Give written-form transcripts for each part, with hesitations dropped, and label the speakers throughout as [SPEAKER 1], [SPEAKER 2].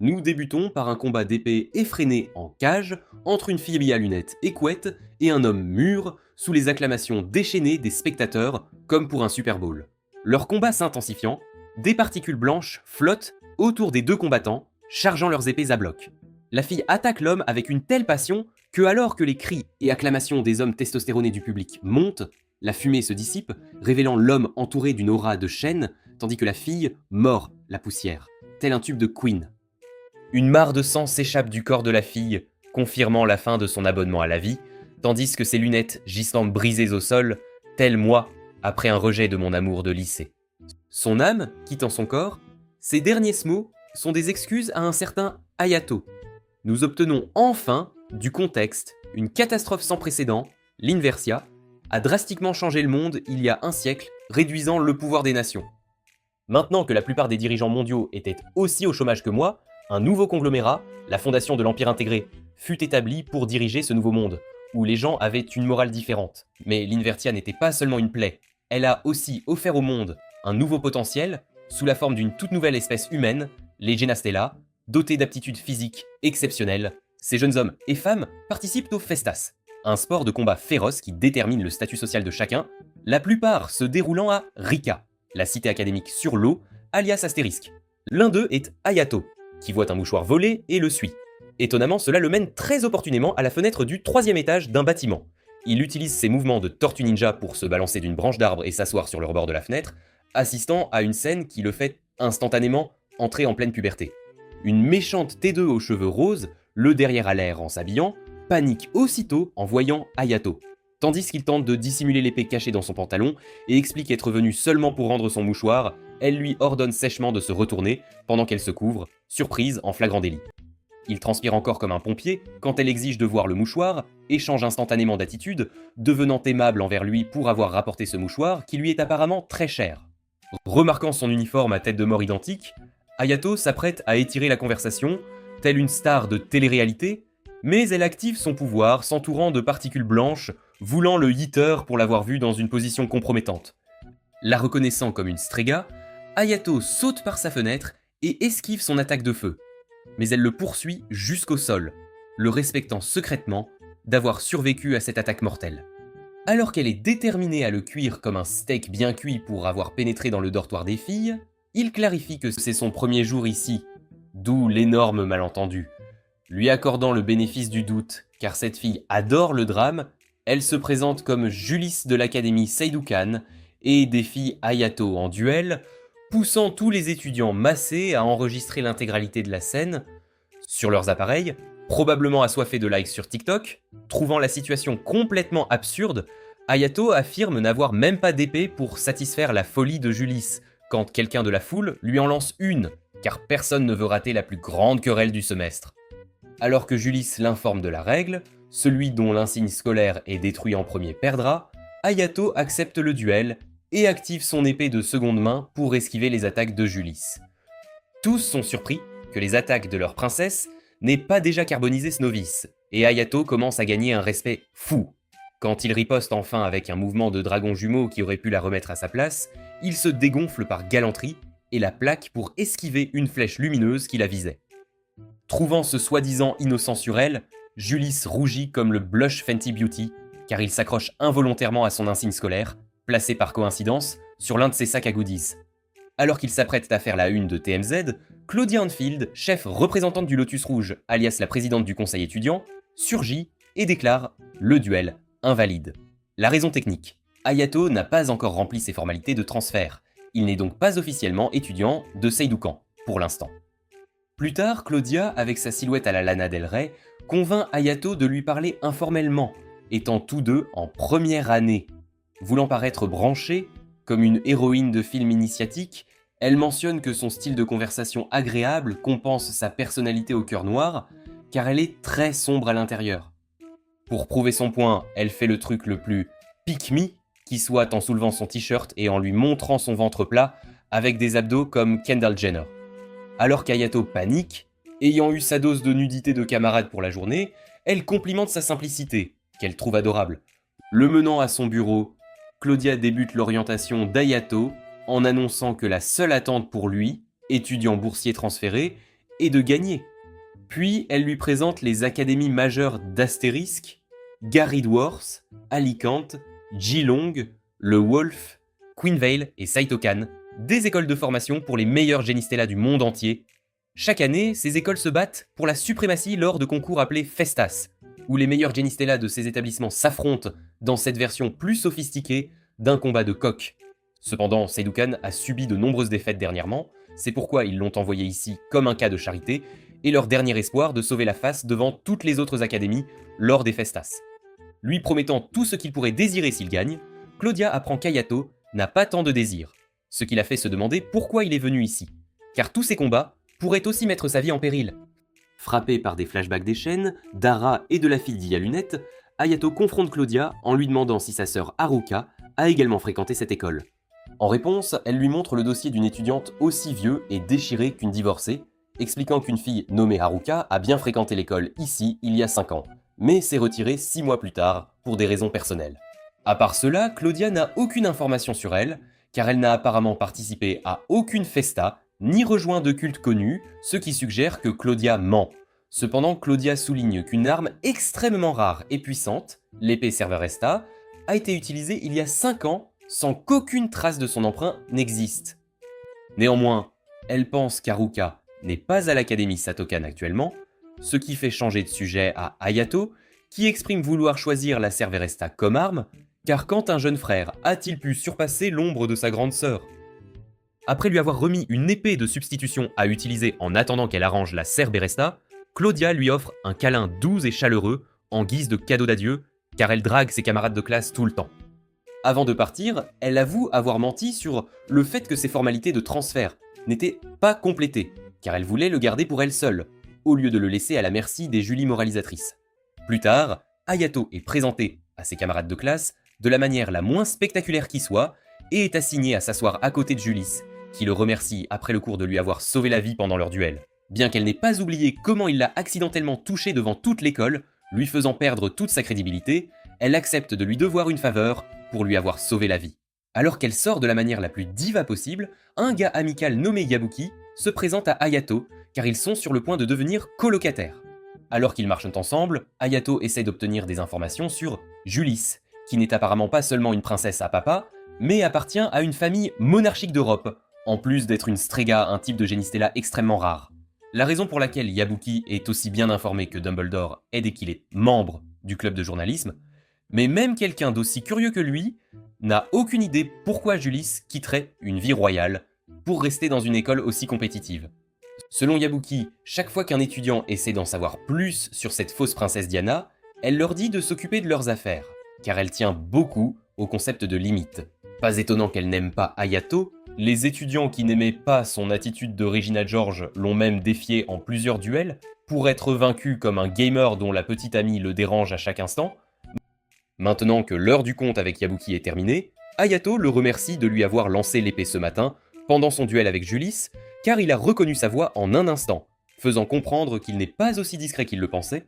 [SPEAKER 1] Nous débutons par un combat d'épée effréné en cage entre une fille à lunettes et couette et un homme mûr sous les acclamations déchaînées des spectateurs comme pour un Super Bowl. Leur combat s'intensifiant, des particules blanches flottent autour des deux combattants, chargeant leurs épées à bloc. La fille attaque l'homme avec une telle passion que alors que les cris et acclamations des hommes testostéronés du public montent, la fumée se dissipe, révélant l'homme entouré d'une aura de chaîne, tandis que la fille mord la poussière, tel un tube de Queen. Une mare de sang s'échappe du corps de la fille, confirmant la fin de son abonnement à la vie, tandis que ses lunettes gisant brisées au sol, tel moi, après un rejet de mon amour de lycée. Son âme, quittant son corps, ses derniers mots sont des excuses à un certain Hayato. Nous obtenons enfin, du contexte, une catastrophe sans précédent, l'Inversia, a drastiquement changé le monde il y a un siècle, réduisant le pouvoir des nations. Maintenant que la plupart des dirigeants mondiaux étaient aussi au chômage que moi, un nouveau conglomérat, la fondation de l'Empire intégré, fut établi pour diriger ce nouveau monde, où les gens avaient une morale différente. Mais l'Invertia n'était pas seulement une plaie, elle a aussi offert au monde un nouveau potentiel, sous la forme d'une toute nouvelle espèce humaine, les Genastella, dotés d'aptitudes physiques exceptionnelles. Ces jeunes hommes et femmes participent au Festas, un sport de combat féroce qui détermine le statut social de chacun, la plupart se déroulant à Rika, la cité académique sur l'eau, alias Astérisque. L'un d'eux est Hayato, qui voit un mouchoir voler et le suit. Étonnamment, cela le mène très opportunément à la fenêtre du 3e étage d'un bâtiment. Il utilise ses mouvements de tortue ninja pour se balancer d'une branche d'arbre et s'asseoir sur le rebord de la fenêtre, assistant à une scène qui le fait instantanément entrer en pleine puberté. Une méchante T2 aux cheveux roses, le derrière à l'air en s'habillant, panique aussitôt en voyant Hayato, tandis qu'il tente de dissimuler l'épée cachée dans son pantalon et explique être venu seulement pour rendre son mouchoir. Elle lui ordonne sèchement de se retourner pendant qu'elle se couvre, surprise en flagrant délit. Il transpire encore comme un pompier quand elle exige de voir le mouchoir et change instantanément d'attitude, devenant aimable envers lui pour avoir rapporté ce mouchoir qui lui est apparemment très cher. Remarquant son uniforme à tête de mort identique, Hayato s'apprête à étirer la conversation, telle une star de télé-réalité, mais elle active son pouvoir s'entourant de particules blanches, voulant le hitter pour l'avoir vu dans une position compromettante. La reconnaissant comme une Strega, Hayato saute par sa fenêtre et esquive son attaque de feu. Mais elle le poursuit jusqu'au sol, le respectant secrètement d'avoir survécu à cette attaque mortelle. Alors qu'elle est déterminée à le cuire comme un steak bien cuit pour avoir pénétré dans le dortoir des filles, il clarifie que c'est son premier jour ici, d'où l'énorme malentendu. Lui accordant le bénéfice du doute, car cette fille adore le drame, elle se présente comme Julis de l'académie Seidukan et défie Hayato en duel, poussant tous les étudiants massés à enregistrer l'intégralité de la scène sur leurs appareils, probablement assoiffés de likes sur TikTok. Trouvant la situation complètement absurde, Hayato affirme n'avoir même pas d'épée pour satisfaire la folie de Julis, quand quelqu'un de la foule lui en lance une, car personne ne veut rater la plus grande querelle du semestre. Alors que Julis l'informe de la règle, celui dont l'insigne scolaire est détruit en premier perdra, Hayato accepte le duel et active son épée de seconde main pour esquiver les attaques de Julis. Tous sont surpris que les attaques de leur princesse n'aient pas déjà carbonisé ce novice, et Hayato commence à gagner un respect fou. Quand il riposte enfin avec un mouvement de dragon jumeau qui aurait pu la remettre à sa place, il se dégonfle par galanterie et la plaque pour esquiver une flèche lumineuse qui la visait. Trouvant ce soi-disant innocent sur elle, Julis rougit comme le blush Fenty Beauty, car il s'accroche involontairement à son insigne scolaire, placé par coïncidence sur l'un de ses sacs à goodies. Alors qu'il s'apprête à faire la une de TMZ, Claudia Hanfield, chef représentante du Lotus Rouge, alias la présidente du conseil étudiant, surgit et déclare le duel invalide. La raison technique. Hayato n'a pas encore rempli ses formalités de transfert. Il n'est donc pas officiellement étudiant de Seidukan, pour l'instant. Plus tard, Claudia, avec sa silhouette à la Lana Del Rey, convainc Hayato de lui parler informellement, étant tous deux en première année. Voulant paraître branchée, comme une héroïne de film initiatique, elle mentionne que son style de conversation agréable compense sa personnalité au cœur noir, car elle est très sombre à l'intérieur. Pour prouver son point, elle fait le truc le plus pick me qui soit en soulevant son t-shirt et en lui montrant son ventre plat avec des abdos comme Kendall Jenner. Alors qu'Hayato panique, ayant eu sa dose de nudité de camarade pour la journée, elle complimente sa simplicité, qu'elle trouve adorable. Le menant à son bureau, Claudia débute l'orientation d'Hayato en annonçant que la seule attente pour lui, étudiant boursier transféré, et de gagner. Puis elle lui présente les académies majeures d'Astérisque, Garrydworth, Alicante, Geelong, le Wolf, Queenvale et Saitokan, des écoles de formation pour les meilleurs Genistella du monde entier. Chaque année, ces écoles se battent pour la suprématie lors de concours appelés Festas, où les meilleurs Genistella de ces établissements s'affrontent dans cette version plus sophistiquée d'un combat de coq. Cependant, Seidoukan a subi de nombreuses défaites dernièrement, c'est pourquoi ils l'ont envoyé ici comme un cas de charité, et leur dernier espoir de sauver la face devant toutes les autres académies lors des Festas. Lui promettant tout ce qu'il pourrait désirer s'il gagne, Claudia apprend qu'Hayato n'a pas tant de désir, ce qui l'a fait se demander pourquoi il est venu ici, car tous ces combats pourraient aussi mettre sa vie en péril. Frappé par des flashbacks des chaînes, d'Ara et de la fille d'Ia Lunette, Hayato confronte Claudia en lui demandant si sa sœur Haruka a également fréquenté cette école. En réponse, elle lui montre le dossier d'une étudiante aussi vieux et déchirée qu'une divorcée, expliquant qu'une fille nommée Haruka a bien fréquenté l'école ici il y a 5 ans, mais s'est retirée 6 mois plus tard pour des raisons personnelles. À part cela, Claudia n'a aucune information sur elle, car elle n'a apparemment participé à aucune festa, ni rejoint de culte connu, ce qui suggère que Claudia ment. Cependant, Claudia souligne qu'une arme extrêmement rare et puissante, l'épée Serveresta, a été utilisée il y a 5 ans sans qu'aucune trace de son emprunt n'existe. Néanmoins, elle pense qu'Haruka n'est pas à l'Académie Satokan actuellement, ce qui fait changer de sujet à Hayato, qui exprime vouloir choisir la Serveresta comme arme, car quand un jeune frère a-t-il pu surpasser l'ombre de sa grande sœur ? Après lui avoir remis une épée de substitution à utiliser en attendant qu'elle arrange la Cerberesta, Claudia lui offre un câlin doux et chaleureux en guise de cadeau d'adieu, car elle drague ses camarades de classe tout le temps. Avant de partir, elle avoue avoir menti sur le fait que ses formalités de transfert n'étaient pas complétées, car elle voulait le garder pour elle seule, au lieu de le laisser à la merci des Julie moralisatrices. Plus tard, Hayato est présenté à ses camarades de classe de la manière la moins spectaculaire qui soit, et est assigné à s'asseoir à côté de Julis, qui le remercie après le cours de lui avoir sauvé la vie pendant leur duel. Bien qu'elle n'ait pas oublié comment il l'a accidentellement touché devant toute l'école, lui faisant perdre toute sa crédibilité, elle accepte de lui devoir une faveur pour lui avoir sauvé la vie. Alors qu'elle sort de la manière la plus diva possible, un gars amical nommé Yabuki se présente à Hayato, car ils sont sur le point de devenir colocataires. Alors qu'ils marchent ensemble, Hayato essaie d'obtenir des informations sur Julis, qui n'est apparemment pas seulement une princesse à papa, mais appartient à une famille monarchique d'Europe, en plus d'être une Strega, un type de Genistella extrêmement rare. La raison pour laquelle Yabuki est aussi bien informé que Dumbledore est dès qu'il est membre du club de journalisme, mais même quelqu'un d'aussi curieux que lui n'a aucune idée pourquoi Julis quitterait une vie royale pour rester dans une école aussi compétitive. Selon Yabuki, chaque fois qu'un étudiant essaie d'en savoir plus sur cette fausse princesse Diana, elle leur dit de s'occuper de leurs affaires, car elle tient beaucoup au concept de limite. Pas étonnant qu'elle n'aime pas Hayato, les étudiants qui n'aimaient pas son attitude de Regina George l'ont même défié en plusieurs duels, pour être vaincu comme un gamer dont la petite amie le dérange à chaque instant. Maintenant que l'heure du compte avec Yabuki est terminée, Hayato le remercie de lui avoir lancé l'épée ce matin, pendant son duel avec Julis, car il a reconnu sa voix en un instant, faisant comprendre qu'il n'est pas aussi discret qu'il le pensait.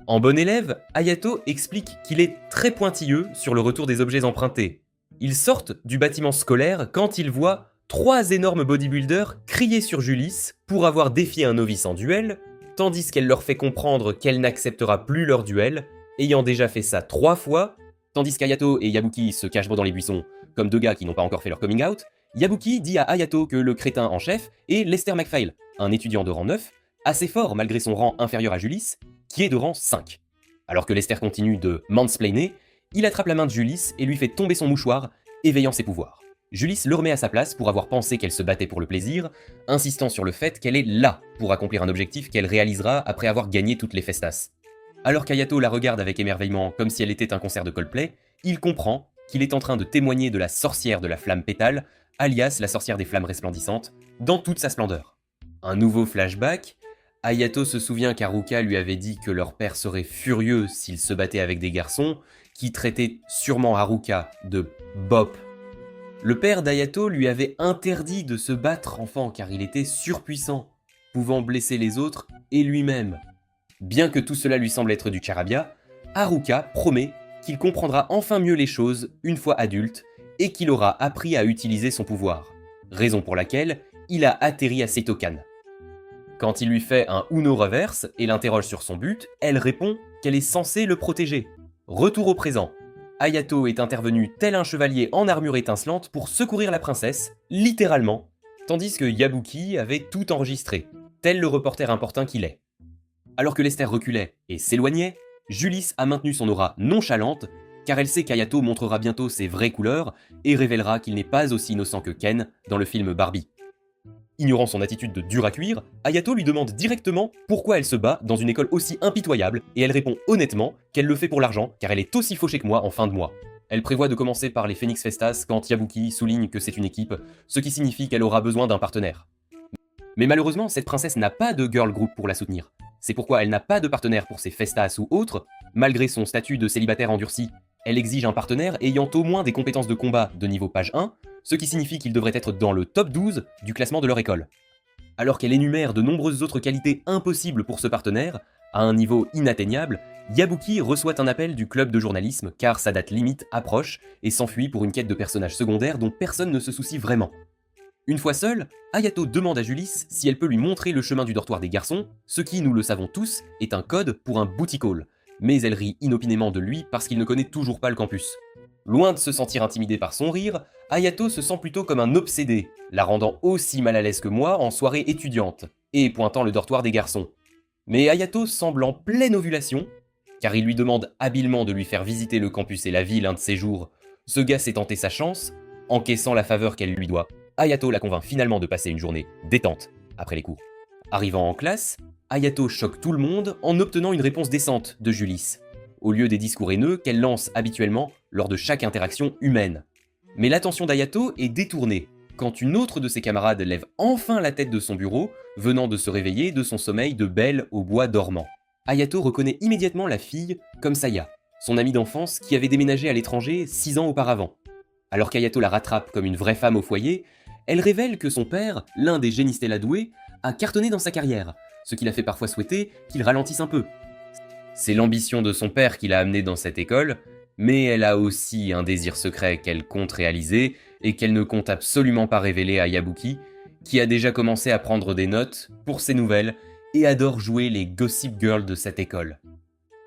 [SPEAKER 1] En bon élève, Hayato explique qu'il est très pointilleux sur le retour des objets empruntés. Ils sortent du bâtiment scolaire quand ils voient 3 énormes bodybuilders crier sur Julis pour avoir défié un novice en duel, tandis qu'elle leur fait comprendre qu'elle n'acceptera plus leur duel, ayant déjà fait ça 3 fois, tandis qu'Hayato et Yabuki se cachent dans les buissons, comme 2 gars qui n'ont pas encore fait leur coming out. Yabuki dit à Hayato que le crétin en chef est Lester MacPhail, un étudiant de rang 9, assez fort malgré son rang inférieur à Julis, qui est de rang 5. Alors que Lester continue de mansplainer, il attrape la main de Julis et lui fait tomber son mouchoir, éveillant ses pouvoirs. Julis le remet à sa place pour avoir pensé qu'elle se battait pour le plaisir, insistant sur le fait qu'elle est là pour accomplir un objectif qu'elle réalisera après avoir gagné toutes les festas. Alors qu'Hayato la regarde avec émerveillement comme si elle était un concert de Coldplay, il comprend qu'il est en train de témoigner de la sorcière de la flamme pétale, alias la sorcière des flammes resplendissantes, dans toute sa splendeur. Un nouveau flashback, Hayato se souvient qu'Haruka lui avait dit que leur père serait furieux s'il se battait avec des garçons, qui traitaient sûrement Haruka de Bop. Le père d'Hayato lui avait interdit de se battre enfant car il était surpuissant, pouvant blesser les autres et lui-même. Bien que tout cela lui semble être du charabia, Haruka promet qu'il comprendra enfin mieux les choses une fois adulte et qu'il aura appris à utiliser son pouvoir, raison pour laquelle il a atterri à Seitokan. Quand il lui fait un Uno reverse et l'interroge sur son but, elle répond qu'elle est censée le protéger. Retour au présent. Hayato est intervenu tel un chevalier en armure étincelante pour secourir la princesse, littéralement, tandis que Yabuki avait tout enregistré, tel le reporter importun qu'il est. Alors que Lester reculait et s'éloignait, Julis a maintenu son aura nonchalante, car elle sait qu'Hayato montrera bientôt ses vraies couleurs et révélera qu'il n'est pas aussi innocent que Ken dans le film Barbie. Ignorant son attitude de dur à cuire, Hayato lui demande directement pourquoi elle se bat dans une école aussi impitoyable, et elle répond honnêtement qu'elle le fait pour l'argent, car elle est aussi fauchée que moi en fin de mois. Elle prévoit de commencer par les Phoenix Festas quand Yabuki souligne que c'est une équipe, ce qui signifie qu'elle aura besoin d'un partenaire. Mais malheureusement, cette princesse n'a pas de girl group pour la soutenir. C'est pourquoi elle n'a pas de partenaire pour ses festas ou autres. Malgré son statut de célibataire endurci, elle exige un partenaire ayant au moins des compétences de combat de niveau page 1, ce qui signifie qu'il devrait être dans le top 12 du classement de leur école. Alors qu'elle énumère de nombreuses autres qualités impossibles pour ce partenaire, à un niveau inatteignable, Yabuki reçoit un appel du club de journalisme car sa date limite approche et s'enfuit pour une quête de personnages secondaires dont personne ne se soucie vraiment. Une fois seule, Hayato demande à Julis si elle peut lui montrer le chemin du dortoir des garçons, ce qui, nous le savons tous, est un code pour un booty call, mais elle rit inopinément de lui parce qu'il ne connaît toujours pas le campus. Loin de se sentir intimidé par son rire, Hayato se sent plutôt comme un obsédé, la rendant aussi mal à l'aise que moi en soirée étudiante, et pointant le dortoir des garçons. Mais Hayato semble en pleine ovulation, car il lui demande habilement de lui faire visiter le campus et la ville un de ces jours. Ce gars s'est tenté sa chance, encaissant la faveur qu'elle lui doit. Hayato la convainc finalement de passer une journée détente après les cours. Arrivant en classe, Hayato choque tout le monde en obtenant une réponse décente de Julis, au lieu des discours haineux qu'elle lance habituellement lors de chaque interaction humaine. Mais l'attention d'Hayato est détournée quand une autre de ses camarades lève enfin la tête de son bureau, venant de se réveiller de son sommeil de belle au bois dormant. Hayato reconnaît immédiatement la fille comme Saya, son amie d'enfance qui avait déménagé à l'étranger 6 ans auparavant. Alors qu'Hayato la rattrape comme une vraie femme au foyer, elle révèle que son père, l'un des génies Stella doués, a cartonné dans sa carrière, ce qui l'a fait parfois souhaiter qu'il ralentisse un peu. C'est l'ambition de son père qui l'a amenée dans cette école, mais elle a aussi un désir secret qu'elle compte réaliser et qu'elle ne compte absolument pas révéler à Yabuki, qui a déjà commencé à prendre des notes pour ses nouvelles et adore jouer les gossip girls de cette école.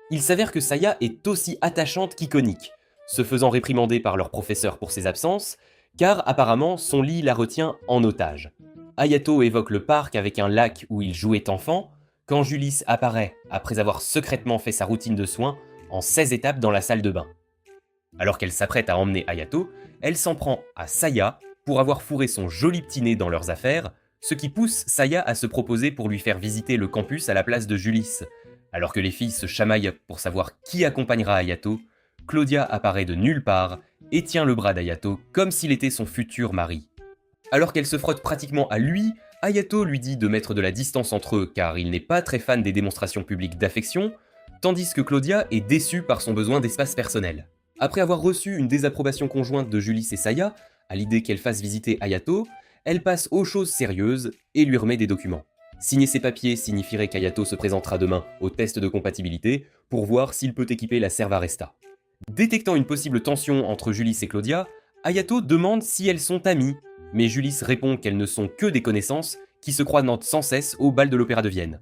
[SPEAKER 1] Il s'avère que Saya est aussi attachante qu'iconique, se faisant réprimander par leur professeur pour ses absences, car apparemment son lit la retient en otage. Hayato évoque le parc avec un lac où il jouait enfant, quand Julis apparaît après avoir secrètement fait sa routine de soins en 16 étapes dans la salle de bain. Alors qu'elle s'apprête à emmener Hayato, elle s'en prend à Saya pour avoir fourré son joli petit nez dans leurs affaires, ce qui pousse Saya à se proposer pour lui faire visiter le campus à la place de Julis. Alors que les filles se chamaillent pour savoir qui accompagnera Hayato, Claudia apparaît de nulle part et tient le bras d'Hayato comme s'il était son futur mari. Alors qu'elle se frotte pratiquement à lui, Hayato lui dit de mettre de la distance entre eux car il n'est pas très fan des démonstrations publiques d'affection, tandis que Claudia est déçue par son besoin d'espace personnel. Après avoir reçu une désapprobation conjointe de Julis et Saya, à l'idée qu'elle fasse visiter Hayato, elle passe aux choses sérieuses et lui remet des documents. Signer ces papiers signifierait qu'Hayato se présentera demain au test de compatibilité pour voir s'il peut équiper la Servaresta. Détectant une possible tension entre Julis et Claudia, Hayato demande si elles sont amies, mais Julis répond qu'elles ne sont que des connaissances qui se croisent sans cesse au bal de l'Opéra de Vienne.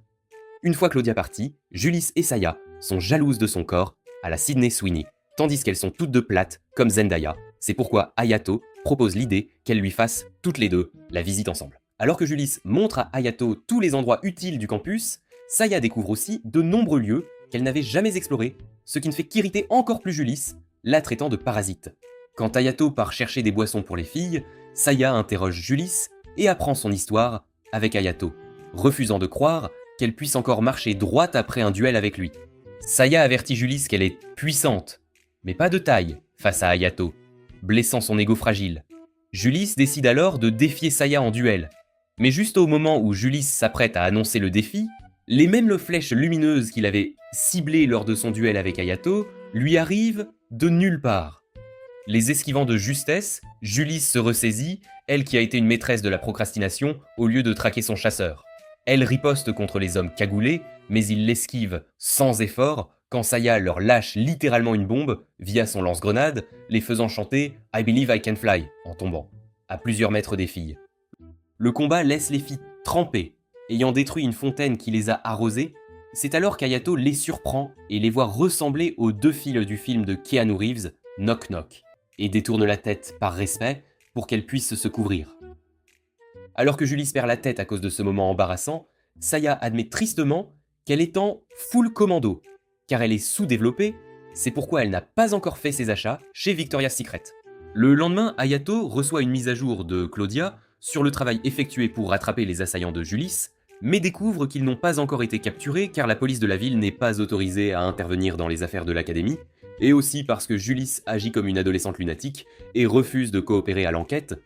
[SPEAKER 1] Une fois Claudia partie, Julis et Saya sont jalouses de son corps à la Sydney Sweeney, tandis qu'elles sont toutes deux plates comme Zendaya. C'est pourquoi Hayato propose l'idée qu'elles lui fassent toutes les deux la visite ensemble. Alors que Julis montre à Hayato tous les endroits utiles du campus, Saya découvre aussi de nombreux lieux qu'elle n'avait jamais explorés, ce qui ne fait qu'irriter encore plus Julis, la traitant de parasite. Quand Hayato part chercher des boissons pour les filles, Saya interroge Julis et apprend son histoire avec Hayato, refusant de croire qu'elle puisse encore marcher droite après un duel avec lui. Saya avertit Julis qu'elle est puissante, mais pas de taille, face à Hayato, blessant son ego fragile. Julis décide alors de défier Saya en duel, mais juste au moment où Julis s'apprête à annoncer le défi, les mêmes flèches lumineuses qu'il avait ciblées lors de son duel avec Hayato lui arrivent de nulle part. Les esquivant de justesse, Julis se ressaisit, elle qui a été une maîtresse de la procrastination, au lieu de traquer son chasseur. Elle riposte contre les hommes cagoulés, mais ils l'esquivent sans effort quand Saya leur lâche littéralement une bombe via son lance-grenade, les faisant chanter « I believe I can fly » en tombant, à plusieurs mètres des filles. Le combat laisse les filles trempées, ayant détruit une fontaine qui les a arrosés, c'est alors qu'Hayato les surprend et les voit ressembler aux deux filles du film de Keanu Reeves, Knock Knock, et détourne la tête par respect pour qu'elles puissent se couvrir. Alors que Julie perd la tête à cause de ce moment embarrassant, Saya admet tristement qu'elle est en full commando, car elle est sous-développée, c'est pourquoi elle n'a pas encore fait ses achats chez Victoria's Secret. Le lendemain, Hayato reçoit une mise à jour de Claudia sur le travail effectué pour rattraper les assaillants de Julie, mais découvre qu'ils n'ont pas encore été capturés car la police de la ville n'est pas autorisée à intervenir dans les affaires de l'académie, et aussi parce que Julie agit comme une adolescente lunatique et refuse de coopérer à l'enquête.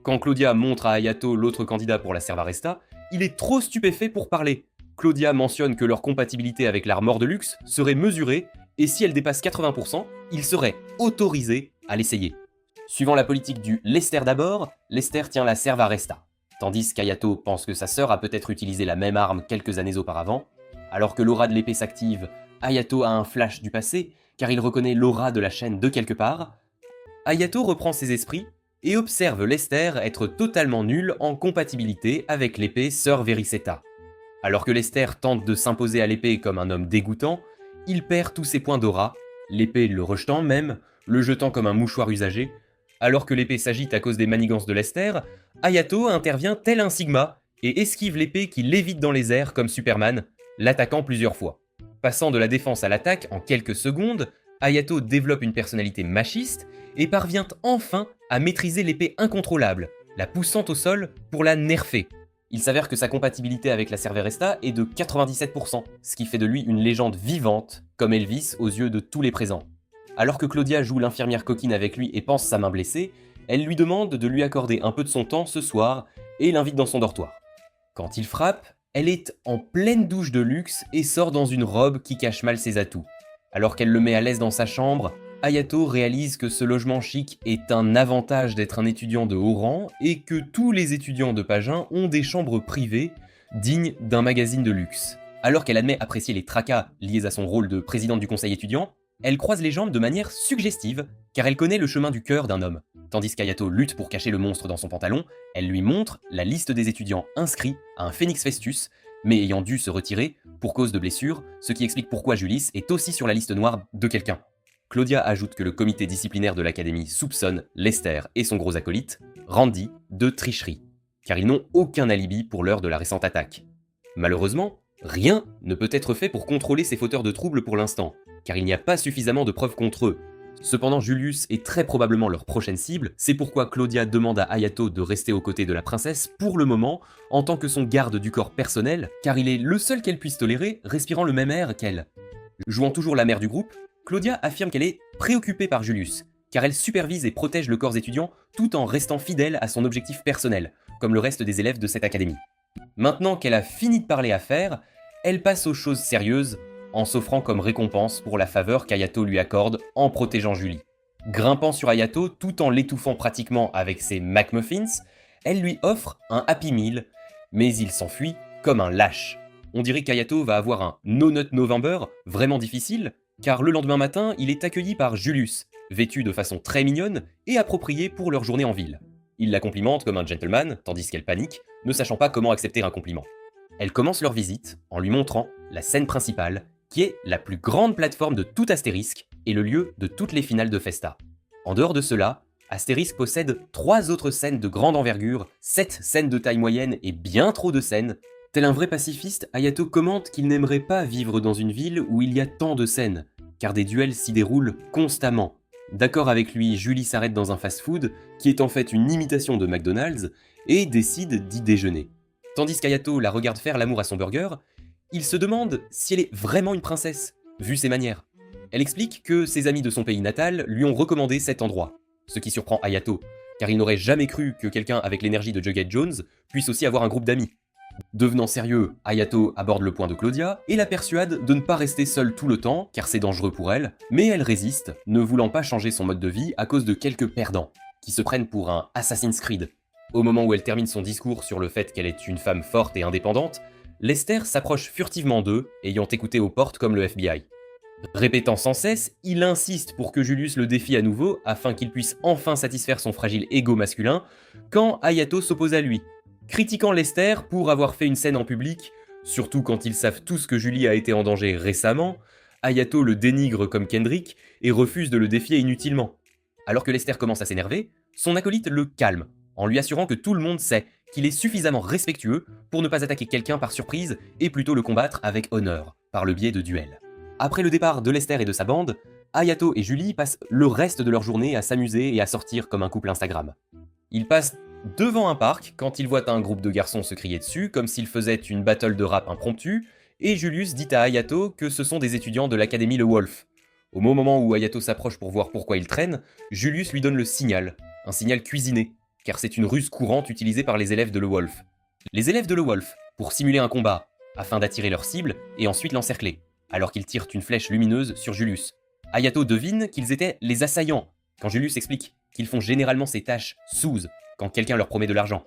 [SPEAKER 1] Quand Claudia montre à Hayato l'autre candidat pour la Servaresta, il est trop stupéfait pour parler. Claudia mentionne que leur compatibilité avec l'art mort de luxe serait mesurée, et si elle dépasse 80%, il serait autorisé à l'essayer. Suivant la politique du Lester d'abord, Lester tient la Servaresta, tandis qu'Hayato pense que sa sœur a peut-être utilisé la même arme quelques années auparavant. Alors que l'aura de l'épée s'active, Hayato a un flash du passé, car il reconnaît l'aura de la chaîne de quelque part. Hayato reprend ses esprits et observe Lester être totalement nul en compatibilité avec l'épée Sœur Vericetta. Alors que Lester tente de s'imposer à l'épée comme un homme dégoûtant, il perd tous ses points d'aura, l'épée le rejetant même, le jetant comme un mouchoir usagé. Alors que l'épée s'agite à cause des manigances de Lester, Hayato intervient tel un Sigma et esquive l'épée qui lévite dans les airs comme Superman, l'attaquant plusieurs fois. Passant de la défense à l'attaque en quelques secondes, Hayato développe une personnalité machiste et parvient enfin à maîtriser l'épée incontrôlable, la poussant au sol pour la nerfer. Il s'avère que sa compatibilité avec la Servaresta est de 97%, ce qui fait de lui une légende vivante, comme Elvis aux yeux de tous les présents. Alors que Claudia joue l'infirmière coquine avec lui et pense sa main blessée, elle lui demande de lui accorder un peu de son temps ce soir et l'invite dans son dortoir. Quand il frappe, elle est en pleine douche de luxe et sort dans une robe qui cache mal ses atouts. Alors qu'elle le met à l'aise dans sa chambre, Hayato réalise que ce logement chic est un avantage d'être un étudiant de haut rang et que tous les étudiants de Pagin ont des chambres privées dignes d'un magazine de luxe. Alors qu'elle admet apprécier les tracas liés à son rôle de présidente du conseil étudiant, elle croise les jambes de manière suggestive, car elle connaît le chemin du cœur d'un homme. Tandis qu'Hayato lutte pour cacher le monstre dans son pantalon, elle lui montre la liste des étudiants inscrits à un Phénix Festus, mais ayant dû se retirer pour cause de blessure, ce qui explique pourquoi Julie est aussi sur la liste noire de quelqu'un. Claudia ajoute que le comité disciplinaire de l'académie soupçonne Lester et son gros acolyte, Randy, de tricherie, car ils n'ont aucun alibi pour l'heure de la récente attaque. Malheureusement, rien ne peut être fait pour contrôler ces fauteurs de troubles pour l'instant, car il n'y a pas suffisamment de preuves contre eux. Cependant, Julius est très probablement leur prochaine cible, c'est pourquoi Claudia demande à Hayato de rester aux côtés de la princesse pour le moment, en tant que son garde du corps personnel, car il est le seul qu'elle puisse tolérer, respirant le même air qu'elle. Jouant toujours la mère du groupe, Claudia affirme qu'elle est préoccupée par Julius, car elle supervise et protège le corps étudiant tout en restant fidèle à son objectif personnel, comme le reste des élèves de cette académie. Maintenant qu'elle a fini de parler affaires, elle passe aux choses sérieuses, en s'offrant comme récompense pour la faveur qu'Hayato lui accorde en protégeant Julie. Grimpant sur Hayato tout en l'étouffant pratiquement avec ses McMuffins, elle lui offre un Happy Meal, mais il s'enfuit comme un lâche. On dirait qu'Hayato va avoir un No Nut November vraiment difficile, car le lendemain matin, il est accueilli par Julius, vêtu de façon très mignonne et appropriée pour leur journée en ville. Il la complimente comme un gentleman, tandis qu'elle panique, ne sachant pas comment accepter un compliment. Elle commence leur visite en lui montrant la scène principale, qui est la plus grande plateforme de tout Astérisque et le lieu de toutes les finales de Festa. En dehors de cela, Astérisque possède 3 autres scènes de grande envergure, 7 scènes de taille moyenne et bien trop de scènes. Tel un vrai pacifiste, Hayato commente qu'il n'aimerait pas vivre dans une ville où il y a tant de scènes, car des duels s'y déroulent constamment. D'accord avec lui, Julie s'arrête dans un fast-food, qui est en fait une imitation de McDonald's, et décide d'y déjeuner. Tandis qu'Hayato la regarde faire l'amour à son burger, il se demande si elle est vraiment une princesse, vu ses manières. Elle explique que ses amis de son pays natal lui ont recommandé cet endroit, ce qui surprend Hayato, car il n'aurait jamais cru que quelqu'un avec l'énergie de Jughead Jones puisse aussi avoir un groupe d'amis. Devenant sérieux, Hayato aborde le point de Claudia et la persuade de ne pas rester seule tout le temps, car c'est dangereux pour elle, mais elle résiste, ne voulant pas changer son mode de vie à cause de quelques perdants, qui se prennent pour un Assassin's Creed. Au moment où elle termine son discours sur le fait qu'elle est une femme forte et indépendante, Lester s'approche furtivement d'eux, ayant écouté aux portes comme le FBI. Répétant sans cesse, il insiste pour que Julius le défie à nouveau afin qu'il puisse enfin satisfaire son fragile ego masculin, quand Hayato s'oppose à lui. Critiquant Lester pour avoir fait une scène en public, surtout quand ils savent tous que Julie a été en danger récemment, Hayato le dénigre comme Kendrick et refuse de le défier inutilement. Alors que Lester commence à s'énerver, son acolyte le calme, en lui assurant que tout le monde sait qu'il est suffisamment respectueux pour ne pas attaquer quelqu'un par surprise et plutôt le combattre avec honneur, par le biais de duels. Après le départ de Lester et de sa bande, Hayato et Julie passent le reste de leur journée à s'amuser et à sortir comme un couple Instagram. Ils passent devant un parc quand ils voient un groupe de garçons se crier dessus comme s'ils faisaient une battle de rap impromptue, et Julius dit à Hayato que ce sont des étudiants de l'académie Le Wolf. Au moment où Hayato s'approche pour voir pourquoi il traîne, Julius lui donne le signal, un signal cuisiné, car c'est une ruse courante utilisée par les élèves de Le Wolf. Les élèves de Le Wolf, pour simuler un combat, afin d'attirer leur cible et ensuite l'encercler, alors qu'ils tirent une flèche lumineuse sur Julius. Hayato devine qu'ils étaient les assaillants, quand Julius explique qu'ils font généralement ces tâches sous quand quelqu'un leur promet de l'argent.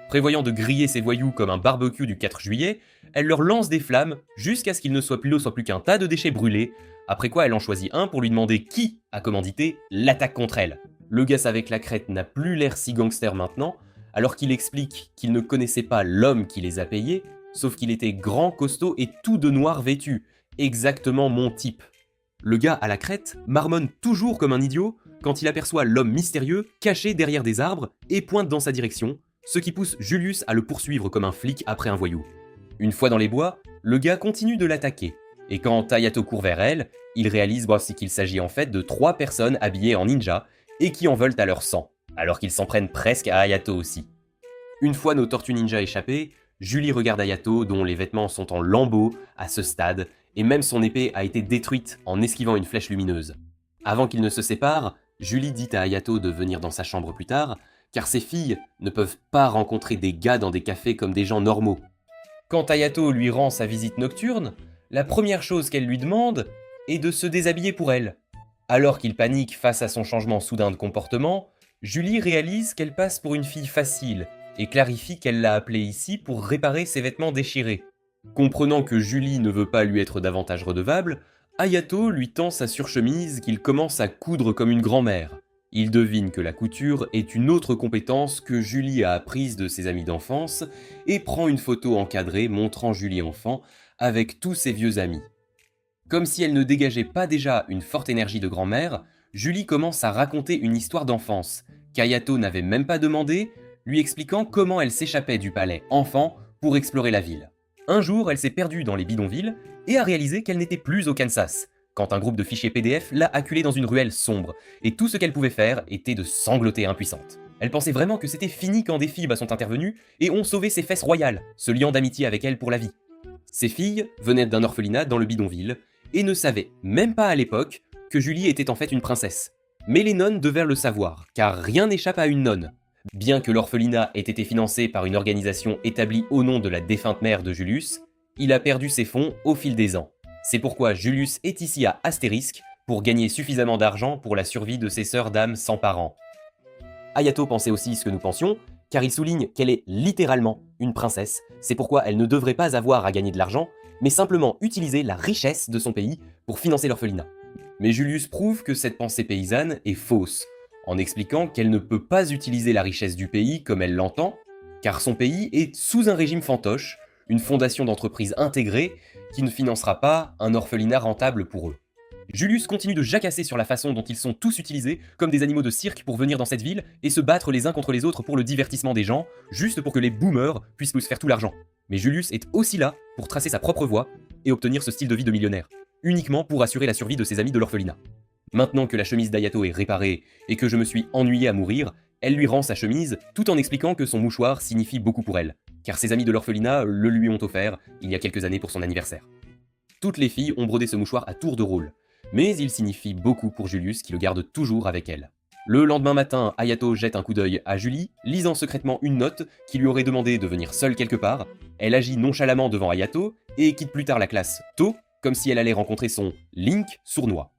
[SPEAKER 1] Prévoyant de griller ces voyous comme un barbecue du 4 juillet, elle leur lance des flammes jusqu'à ce qu'il ne soit plus qu'un tas de déchets brûlés, après quoi elle en choisit un pour lui demander qui a commandité l'attaque contre elle. Le gars avec la crête n'a plus l'air si gangster maintenant, alors qu'il explique qu'il ne connaissait pas l'homme qui les a payés, sauf qu'il était grand, costaud et tout de noir vêtu, exactement mon type. Le gars à la crête marmonne toujours comme un idiot quand il aperçoit l'homme mystérieux caché derrière des arbres et pointe dans sa direction, ce qui pousse Julius à le poursuivre comme un flic après un voyou. Une fois dans les bois, le gars continue de l'attaquer, et quand Hayato court vers elle, il réalise qu'il s'agit en fait de 3 personnes habillées en ninja et qui en veulent à leur sang, alors qu'ils s'en prennent presque à Hayato aussi. Une fois nos tortues ninja échappées, Julie regarde Hayato dont les vêtements sont en lambeaux à ce stade, et même son épée a été détruite en esquivant une flèche lumineuse. Avant qu'ils ne se séparent, Julie dit à Hayato de venir dans sa chambre plus tard, car ses filles ne peuvent pas rencontrer des gars dans des cafés comme des gens normaux. Quand Hayato lui rend sa visite nocturne, la première chose qu'elle lui demande est de se déshabiller pour elle. Alors qu'il panique face à son changement soudain de comportement, Julie réalise qu'elle passe pour une fille facile et clarifie qu'elle l'a appelée ici pour réparer ses vêtements déchirés. Comprenant que Julie ne veut pas lui être davantage redevable, Hayato lui tend sa surchemise qu'il commence à coudre comme une grand-mère. Il devine que la couture est une autre compétence que Julie a apprise de ses amis d'enfance et prend une photo encadrée montrant Julie enfant avec tous ses vieux amis. Comme si elle ne dégageait pas déjà une forte énergie de grand-mère, Julie commence à raconter une histoire d'enfance qu'Hayato n'avait même pas demandé, lui expliquant comment elle s'échappait du palais enfant pour explorer la ville. Un jour, elle s'est perdue dans les bidonvilles et a réalisé qu'elle n'était plus au Kansas, quand un groupe de fichiers PDF l'a acculée dans une ruelle sombre, et tout ce qu'elle pouvait faire était de sangloter impuissante. Elle pensait vraiment que c'était fini quand des filles sont intervenues et ont sauvé ses fesses royales, se liant d'amitié avec elle pour la vie. Ces filles venaient d'un orphelinat dans le bidonville, et ne savaient même pas à l'époque que Julie était en fait une princesse. Mais les nonnes devaient le savoir, car rien n'échappe à une nonne. Bien que l'orphelinat ait été financé par une organisation établie au nom de la défunte mère de Julius, il a perdu ses fonds au fil des ans. C'est pourquoi Julius est ici à Astérisque pour gagner suffisamment d'argent pour la survie de ses sœurs d'âmes sans parents. Hayato pensait aussi ce que nous pensions, car il souligne qu'elle est littéralement une princesse, c'est pourquoi elle ne devrait pas avoir à gagner de l'argent, mais simplement utiliser la richesse de son pays pour financer l'orphelinat. Mais Julius prouve que cette pensée paysanne est fausse, en expliquant qu'elle ne peut pas utiliser la richesse du pays comme elle l'entend, car son pays est sous un régime fantoche, une fondation d'entreprise intégrée qui ne financera pas un orphelinat rentable pour eux. Julius continue de jacasser sur la façon dont ils sont tous utilisés comme des animaux de cirque pour venir dans cette ville et se battre les uns contre les autres pour le divertissement des gens, juste pour que les boomers puissent nous faire tout l'argent. Mais Julius est aussi là pour tracer sa propre voie et obtenir ce style de vie de millionnaire, uniquement pour assurer la survie de ses amis de l'orphelinat. Maintenant que la chemise d'Hayato est réparée et que je me suis ennuyé à mourir, elle lui rend sa chemise tout en expliquant que son mouchoir signifie beaucoup pour elle, car ses amis de l'orphelinat le lui ont offert il y a quelques années pour son anniversaire. Toutes les filles ont brodé ce mouchoir à tour de rôle, mais il signifie beaucoup pour Julius qui le garde toujours avec elle. Le lendemain matin, Hayato jette un coup d'œil à Julie, lisant secrètement une note qui lui aurait demandé de venir seule quelque part. Elle agit nonchalamment devant Hayato et quitte plus tard la classe tôt, comme si elle allait rencontrer son Link sournois.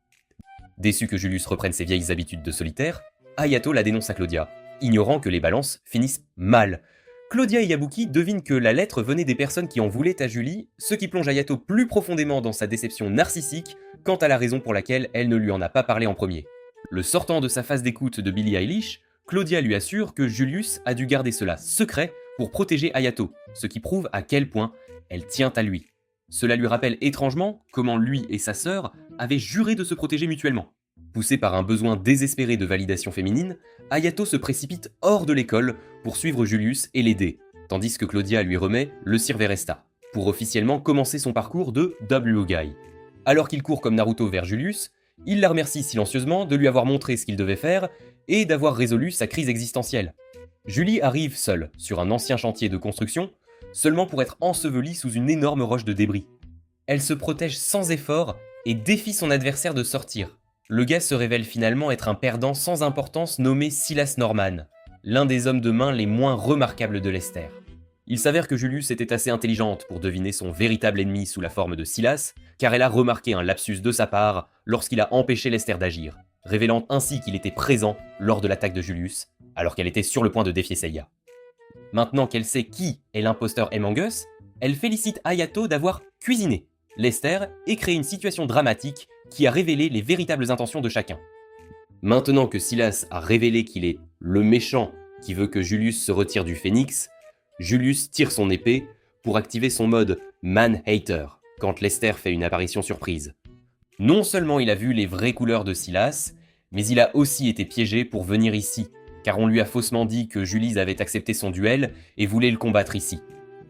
[SPEAKER 1] Déçu que Julius reprenne ses vieilles habitudes de solitaire, Hayato la dénonce à Claudia, ignorant que les balances finissent mal. Claudia et Yabuki devinent que la lettre venait des personnes qui en voulaient à Julie, ce qui plonge Hayato plus profondément dans sa déception narcissique quant à la raison pour laquelle elle ne lui en a pas parlé en premier. Le sortant de sa phase d'écoute de Billie Eilish, Claudia lui assure que Julius a dû garder cela secret pour protéger Hayato, ce qui prouve à quel point elle tient à lui. Cela lui rappelle étrangement comment lui et sa sœur avaient juré de se protéger mutuellement. Poussé par un besoin désespéré de validation féminine, Hayato se précipite hors de l'école pour suivre Julius et l'aider, tandis que Claudia lui remet le Sirveresta, pour officiellement commencer son parcours de W-Guy. Alors qu'il court comme Naruto vers Julius, il la remercie silencieusement de lui avoir montré ce qu'il devait faire et d'avoir résolu sa crise existentielle. Julie arrive seule sur un ancien chantier de construction, seulement pour être ensevelie sous une énorme roche de débris. Elle se protège sans effort et défie son adversaire de sortir. Le gars se révèle finalement être un perdant sans importance nommé Silas Norman, l'un des hommes de main les moins remarquables de Lester. Il s'avère que Julius était assez intelligente pour deviner son véritable ennemi sous la forme de Silas, car elle a remarqué un lapsus de sa part lorsqu'il a empêché Lester d'agir, révélant ainsi qu'il était présent lors de l'attaque de Julius, alors qu'elle était sur le point de défier Seiya. Maintenant qu'elle sait qui est l'imposteur Among Us, elle félicite Hayato d'avoir cuisiné Lester et créé une situation dramatique qui a révélé les véritables intentions de chacun. Maintenant que Silas a révélé qu'il est le méchant qui veut que Julius se retire du Phénix, Julius tire son épée pour activer son mode Man-Hater quand Lester fait une apparition surprise. Non seulement il a vu les vraies couleurs de Silas, mais il a aussi été piégé pour venir ici, car on lui a faussement dit que Julie avait accepté son duel et voulait le combattre ici.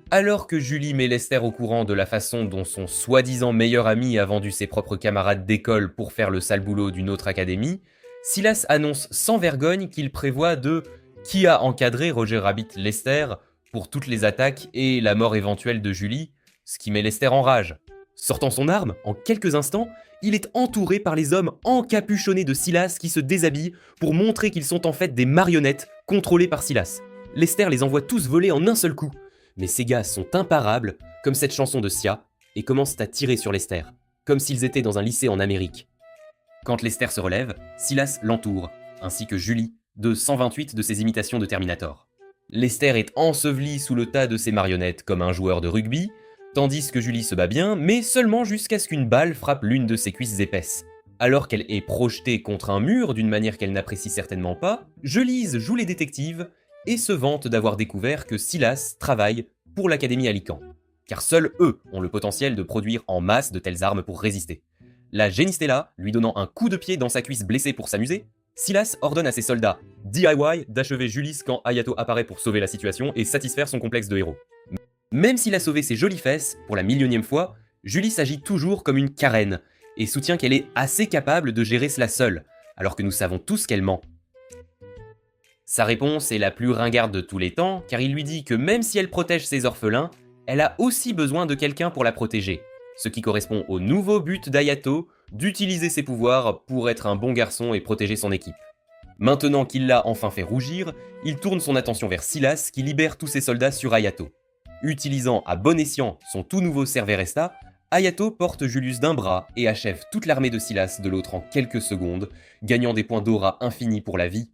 [SPEAKER 1] Alors que Julie met Lester au courant de la façon dont son soi-disant meilleur ami a vendu ses propres camarades d'école pour faire le sale boulot d'une autre académie, Silas annonce sans vergogne qu'il prévoit de qui a encadré Roger Rabbit Lester pour toutes les attaques et la mort éventuelle de Julie, ce qui met Lester en rage. Sortant son arme, en quelques instants, il est entouré par les hommes encapuchonnés de Silas qui se déshabillent pour montrer qu'ils sont en fait des marionnettes contrôlées par Silas. Lester les envoie tous voler en un seul coup. Mais ces gars sont imparables, comme cette chanson de Sia, et commencent à tirer sur Lester, comme s'ils étaient dans un lycée en Amérique. Quand Lester se relève, Silas l'entoure, ainsi que Julie, de 128 de ses imitations de Terminator. Lester est enseveli sous le tas de ses marionnettes comme un joueur de rugby, tandis que Julie se bat bien, mais seulement jusqu'à ce qu'une balle frappe l'une de ses cuisses épaisses. Alors qu'elle est projetée contre un mur d'une manière qu'elle n'apprécie certainement pas, Jelise joue les détectives et se vante d'avoir découvert que Silas travaille pour l'Académie Alican, car seuls eux ont le potentiel de produire en masse de telles armes pour résister. La Genistella lui donnant un coup de pied dans sa cuisse blessée pour s'amuser, Silas ordonne à ses soldats DIY d'achever Julius quand Hayato apparaît pour sauver la situation et satisfaire son complexe de héros. Même s'il a sauvé ses jolies fesses, pour la millionième fois, Julie agit toujours comme une carène, et soutient qu'elle est assez capable de gérer cela seule, alors que nous savons tous qu'elle ment. Sa réponse est la plus ringarde de tous les temps, car il lui dit que même si elle protège ses orphelins, elle a aussi besoin de quelqu'un pour la protéger, ce qui correspond au nouveau but d'Hayato d'utiliser ses pouvoirs pour être un bon garçon et protéger son équipe. Maintenant qu'il l'a enfin fait rougir, il tourne son attention vers Silas qui libère tous ses soldats sur Hayato. Utilisant à bon escient son tout nouveau Cerveresta, Hayato porte Julius d'un bras et achève toute l'armée de Silas de l'autre en quelques secondes, gagnant des points d'aura infinis pour la vie.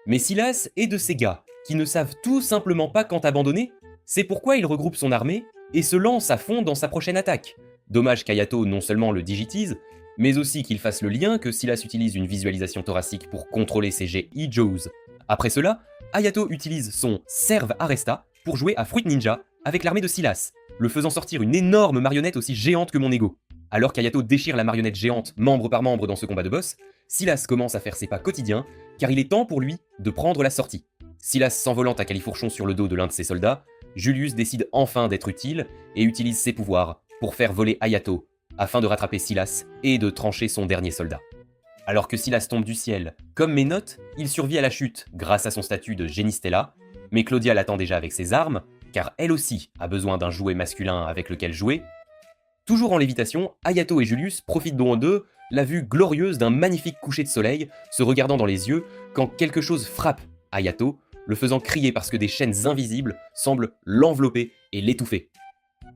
[SPEAKER 1] Mais Silas est de ces gars qui ne savent tout simplement pas quand abandonner, c'est pourquoi il regroupe son armée et se lance à fond dans sa prochaine attaque. Dommage qu'Hayato non seulement le digitise, mais aussi qu'il fasse le lien que Silas utilise une visualisation thoracique pour contrôler ses jets E-Jaws. Après cela, Hayato utilise son Serve Arresta pour jouer à Fruit Ninja avec l'armée de Silas, le faisant sortir une énorme marionnette aussi géante que mon ego. Alors qu'Hayato déchire la marionnette géante membre par membre dans ce combat de boss, Silas commence à faire ses pas quotidiens, car il est temps pour lui de prendre la sortie. Silas s'envolant à califourchon sur le dos de l'un de ses soldats, Julius décide enfin d'être utile et utilise ses pouvoirs pour faire voler Hayato, afin de rattraper Silas et de trancher son dernier soldat. Alors que Silas tombe du ciel, comme mes notes, il survit à la chute grâce à son statut de Genistella, mais Claudia l'attend déjà avec ses armes, car elle aussi a besoin d'un jouet masculin avec lequel jouer. Toujours en lévitation, Hayato et Julius profitent donc d'eux la vue glorieuse d'un magnifique coucher de soleil, se regardant dans les yeux quand quelque chose frappe Hayato, le faisant crier parce que des chaînes invisibles semblent l'envelopper et l'étouffer.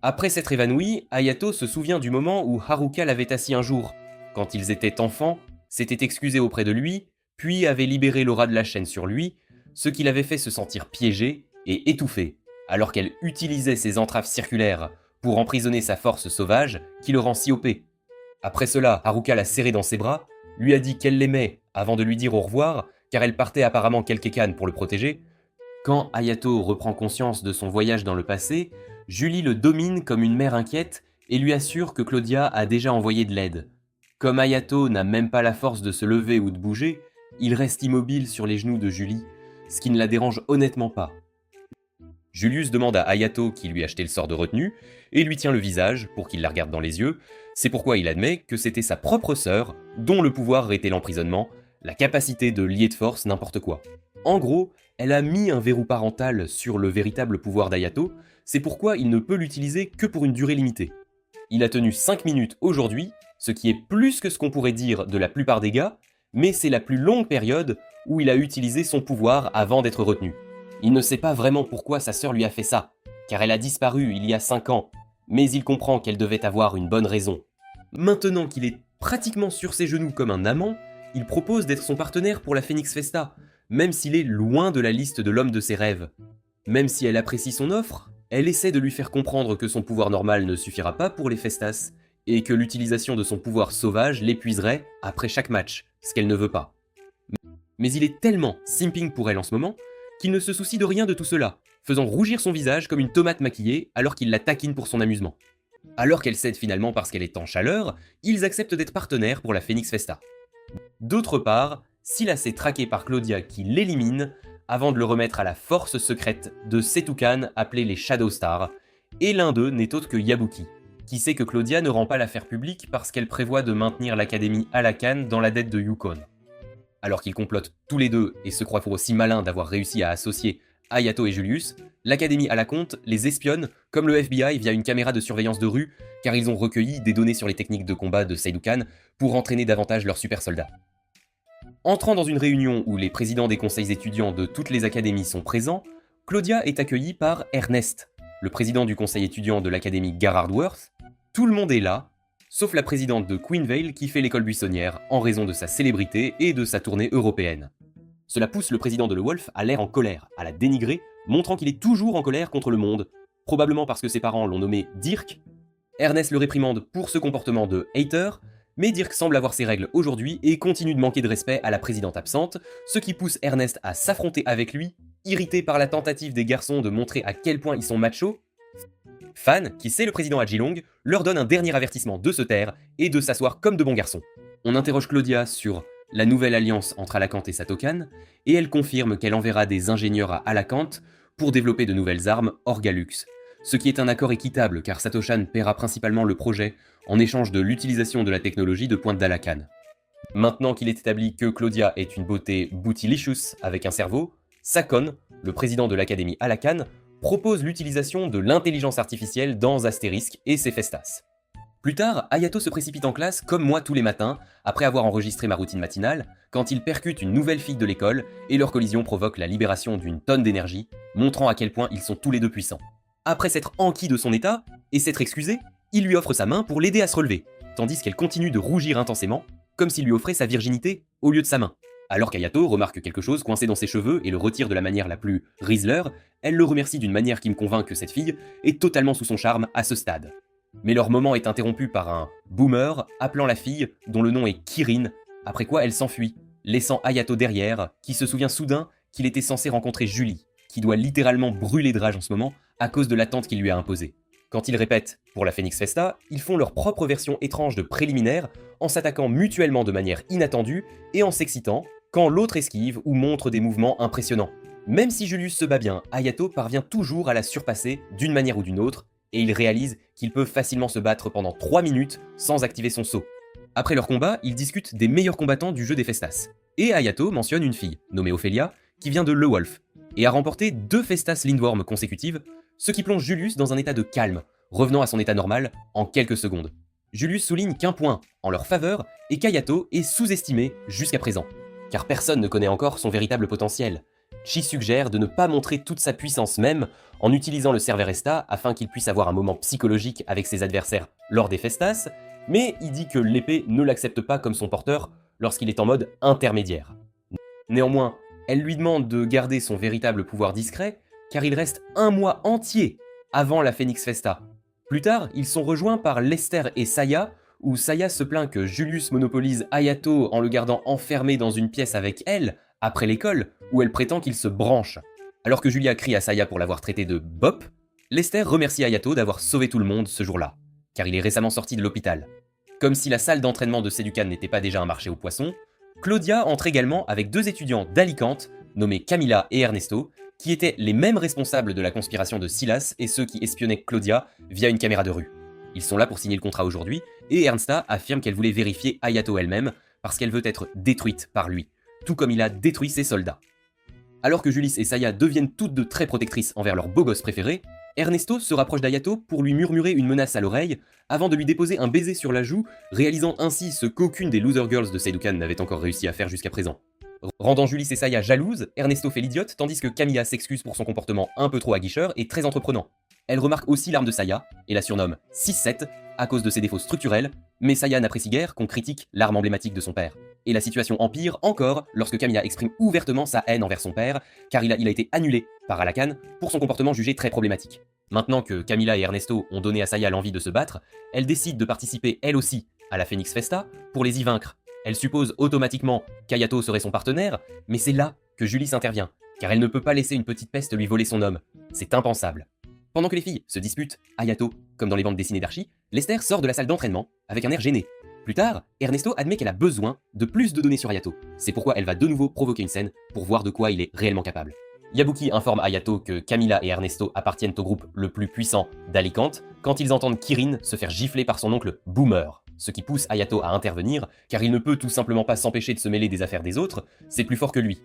[SPEAKER 1] Après s'être évanoui, Hayato se souvient du moment où Haruka l'avait assis un jour. Quand ils étaient enfants, s'était excusé auprès de lui, puis avait libéré l'aura de la chaîne sur lui, ce qui l'avait fait se sentir piégé et étouffé, alors qu'elle utilisait ses entraves circulaires pour emprisonner sa force sauvage qui le rend si OP. Après cela, Haruka l'a serré dans ses bras, lui a dit qu'elle l'aimait avant de lui dire au revoir, car elle partait apparemment quelques cannes pour le protéger, Quand Hayato reprend conscience de son voyage dans le passé, Julie le domine comme une mère inquiète et lui assure que Claudia a déjà envoyé de l'aide. Comme Hayato n'a même pas la force de se lever ou de bouger, il reste immobile sur les genoux de Julie, ce qui ne la dérange honnêtement pas. Julius demande à Hayato qui lui achetait le sort de retenue et lui tient le visage pour qu'il la regarde dans les yeux. C'est pourquoi il admet que c'était sa propre sœur, dont le pouvoir était l'emprisonnement, la capacité de lier de force n'importe quoi. En gros, elle a mis un verrou parental sur le véritable pouvoir d'Hayato, c'est pourquoi il ne peut l'utiliser que pour une durée limitée. Il a tenu 5 minutes aujourd'hui, ce qui est plus que ce qu'on pourrait dire de la plupart des gars, mais c'est la plus longue période où il a utilisé son pouvoir avant d'être retenu. Il ne sait pas vraiment pourquoi sa sœur lui a fait ça, car elle a disparu il y a 5 ans, mais il comprend qu'elle devait avoir une bonne raison. Maintenant qu'il est pratiquement sur ses genoux comme un amant, il propose d'être son partenaire pour la Phoenix Festa, même s'il est loin de la liste de l'homme de ses rêves. Même si elle apprécie son offre, elle essaie de lui faire comprendre que son pouvoir normal ne suffira pas pour les Festas, et que l'utilisation de son pouvoir sauvage l'épuiserait après chaque match, ce qu'elle ne veut pas. Mais il est tellement simping pour elle en ce moment, qu'il ne se soucie de rien de tout cela, faisant rougir son visage comme une tomate maquillée alors qu'il la taquine pour son amusement. Alors qu'elle cède finalement parce qu'elle est en chaleur, ils acceptent d'être partenaires pour la Phoenix Festa. D'autre part, Silas est traqué par Claudia qui l'élimine avant de le remettre à la force secrète de Setukan appelée les Shadow Stars, et l'un d'eux n'est autre que Yabuki, qui sait que Claudia ne rend pas l'affaire publique parce qu'elle prévoit de maintenir l'académie Alakan dans la dette de Yukon. Alors qu'ils complotent tous les deux et se croient aussi malins d'avoir réussi à associer Hayato et Julius, l'académie Alakonte les espionne comme le FBI via une caméra de surveillance de rue, car ils ont recueilli des données sur les techniques de combat de Seidukan pour entraîner davantage leurs super soldats. Entrant dans une réunion où les présidents des conseils étudiants de toutes les académies sont présents, Claudia est accueillie par Ernest, le président du conseil étudiant de l'académie Garrardworth. Tout le monde est là, sauf la présidente de Queenvale qui fait l'école buissonnière en raison de sa célébrité et de sa tournée européenne. Cela pousse le président de Le Wolf à l'air en colère, à la dénigrer, montrant qu'il est toujours en colère contre le monde, probablement parce que ses parents l'ont nommé Dirk. Ernest le réprimande pour ce comportement de hater, mais Dirk semble avoir ses règles aujourd'hui et continue de manquer de respect à la présidente absente, ce qui pousse Ernest à s'affronter avec lui, irrité par la tentative des garçons de montrer à quel point ils sont machos. Fan, qui sait le président à Geelong, leur donne un dernier avertissement de se taire et de s'asseoir comme de bons garçons. On interroge Claudia sur la nouvelle alliance entre Alakant et Satokan, et elle confirme qu'elle enverra des ingénieurs à Alakant pour développer de nouvelles armes Orgalux, ce qui est un accord équitable car Satoshan paiera principalement le projet en échange de l'utilisation de la technologie de pointe d'Alakan. Maintenant qu'il est établi que Claudia est une beauté bootylicious avec un cerveau, Sakon, le président de l'académie Alakan, propose l'utilisation de l'intelligence artificielle dans Asterisk et ses Festas. Plus tard, Hayato se précipite en classe comme moi tous les matins, après avoir enregistré ma routine matinale, quand il percute une nouvelle fille de l'école et leur collision provoque la libération d'une tonne d'énergie, montrant à quel point ils sont tous les deux puissants. Après s'être enquis de son état et s'être excusé, il lui offre sa main pour l'aider à se relever, tandis qu'elle continue de rougir intensément, comme s'il lui offrait sa virginité au lieu de sa main. Alors qu'Hayato remarque quelque chose coincé dans ses cheveux et le retire de la manière la plus Rizzler, elle le remercie d'une manière qui me convainc que cette fille est totalement sous son charme à ce stade. Mais leur moment est interrompu par un boomer appelant la fille, dont le nom est Kirin, après quoi elle s'enfuit, laissant Hayato derrière, qui se souvient soudain qu'il était censé rencontrer Julie, qui doit littéralement brûler de rage en ce moment à cause de l'attente qu'il lui a imposée. Quand ils répètent pour la Phoenix Festa, ils font leur propre version étrange de préliminaire en s'attaquant mutuellement de manière inattendue et en s'excitant quand l'autre esquive ou montre des mouvements impressionnants. Même si Julius se bat bien, Hayato parvient toujours à la surpasser d'une manière ou d'une autre, et il réalise qu'il peut facilement se battre pendant 3 minutes sans activer son saut. Après leur combat, ils discutent des meilleurs combattants du jeu des Festas. Et Hayato mentionne une fille, nommée Ophelia, qui vient de Le Wolf, et a remporté 2 Festas Lindworm consécutives, ce qui plonge Julius dans un état de calme, revenant à son état normal en quelques secondes. Julius souligne qu'un point en leur faveur est qu'Hayato est sous-estimé jusqu'à présent, car personne ne connaît encore son véritable potentiel. Chi suggère de ne pas montrer toute sa puissance même en utilisant le Cerveresta afin qu'il puisse avoir un moment psychologique avec ses adversaires lors des Festas, mais il dit que l'épée ne l'accepte pas comme son porteur lorsqu'il est en mode intermédiaire. Néanmoins, elle lui demande de garder son véritable pouvoir discret, car il reste 1 mois entier avant la Phoenix Festa. Plus tard, ils sont rejoints par Lester et Saya, où Saya se plaint que Julius monopolise Hayato en le gardant enfermé dans une pièce avec elle, après l'école, où elle prétend qu'il se branche. Alors que Julia crie à Saya pour l'avoir traité de bop, Lester remercie Hayato d'avoir sauvé tout le monde ce jour-là, car il est récemment sorti de l'hôpital. Comme si la salle d'entraînement de Sedukan n'était pas déjà un marché aux poissons, Claudia entre également avec 2 étudiants d'Alicante, nommés Camila et Ernesto, qui étaient les mêmes responsables de la conspiration de Silas et ceux qui espionnaient Claudia via une caméra de rue. Ils sont là pour signer le contrat aujourd'hui, et Ernsta affirme qu'elle voulait vérifier Hayato elle-même, parce qu'elle veut être détruite par lui, tout comme il a détruit ses soldats. Alors que Julis et Saya deviennent toutes deux très protectrices envers leur beau gosse préféré, Ernesto se rapproche d'Hayato pour lui murmurer une menace à l'oreille, avant de lui déposer un baiser sur la joue, réalisant ainsi ce qu'aucune des loser girls de Seidukan n'avait encore réussi à faire jusqu'à présent. Rendant Julis et Saya jalouses, Ernesto fait l'idiote, tandis que Camilla s'excuse pour son comportement un peu trop aguicheur et très entreprenant. Elle remarque aussi l'arme de Saya, et la surnomme 6-7, à cause de ses défauts structurels, mais Saya n'apprécie guère qu'on critique l'arme emblématique de son père. Et la situation empire encore lorsque Camilla exprime ouvertement sa haine envers son père, car il a été annulé par Alakan pour son comportement jugé très problématique. Maintenant que Camilla et Ernesto ont donné à Saya l'envie de se battre, elle décide de participer elle aussi à la Phoenix Festa pour les y vaincre. Elle suppose automatiquement qu'Hayato serait son partenaire, mais c'est là que Julis intervient, car elle ne peut pas laisser une petite peste lui voler son homme. C'est impensable. Pendant que les filles se disputent, Hayato, comme dans les bandes dessinées d'Archie, Lester sort de la salle d'entraînement avec un air gêné. Plus tard, Ernesto admet qu'elle a besoin de plus de données sur Hayato. C'est pourquoi elle va de nouveau provoquer une scène pour voir de quoi il est réellement capable. Yabuki informe Hayato que Camilla et Ernesto appartiennent au groupe le plus puissant d'Alicante quand ils entendent Kirin se faire gifler par son oncle Boomer, ce qui pousse Hayato à intervenir car il ne peut tout simplement pas s'empêcher de se mêler des affaires des autres, c'est plus fort que lui.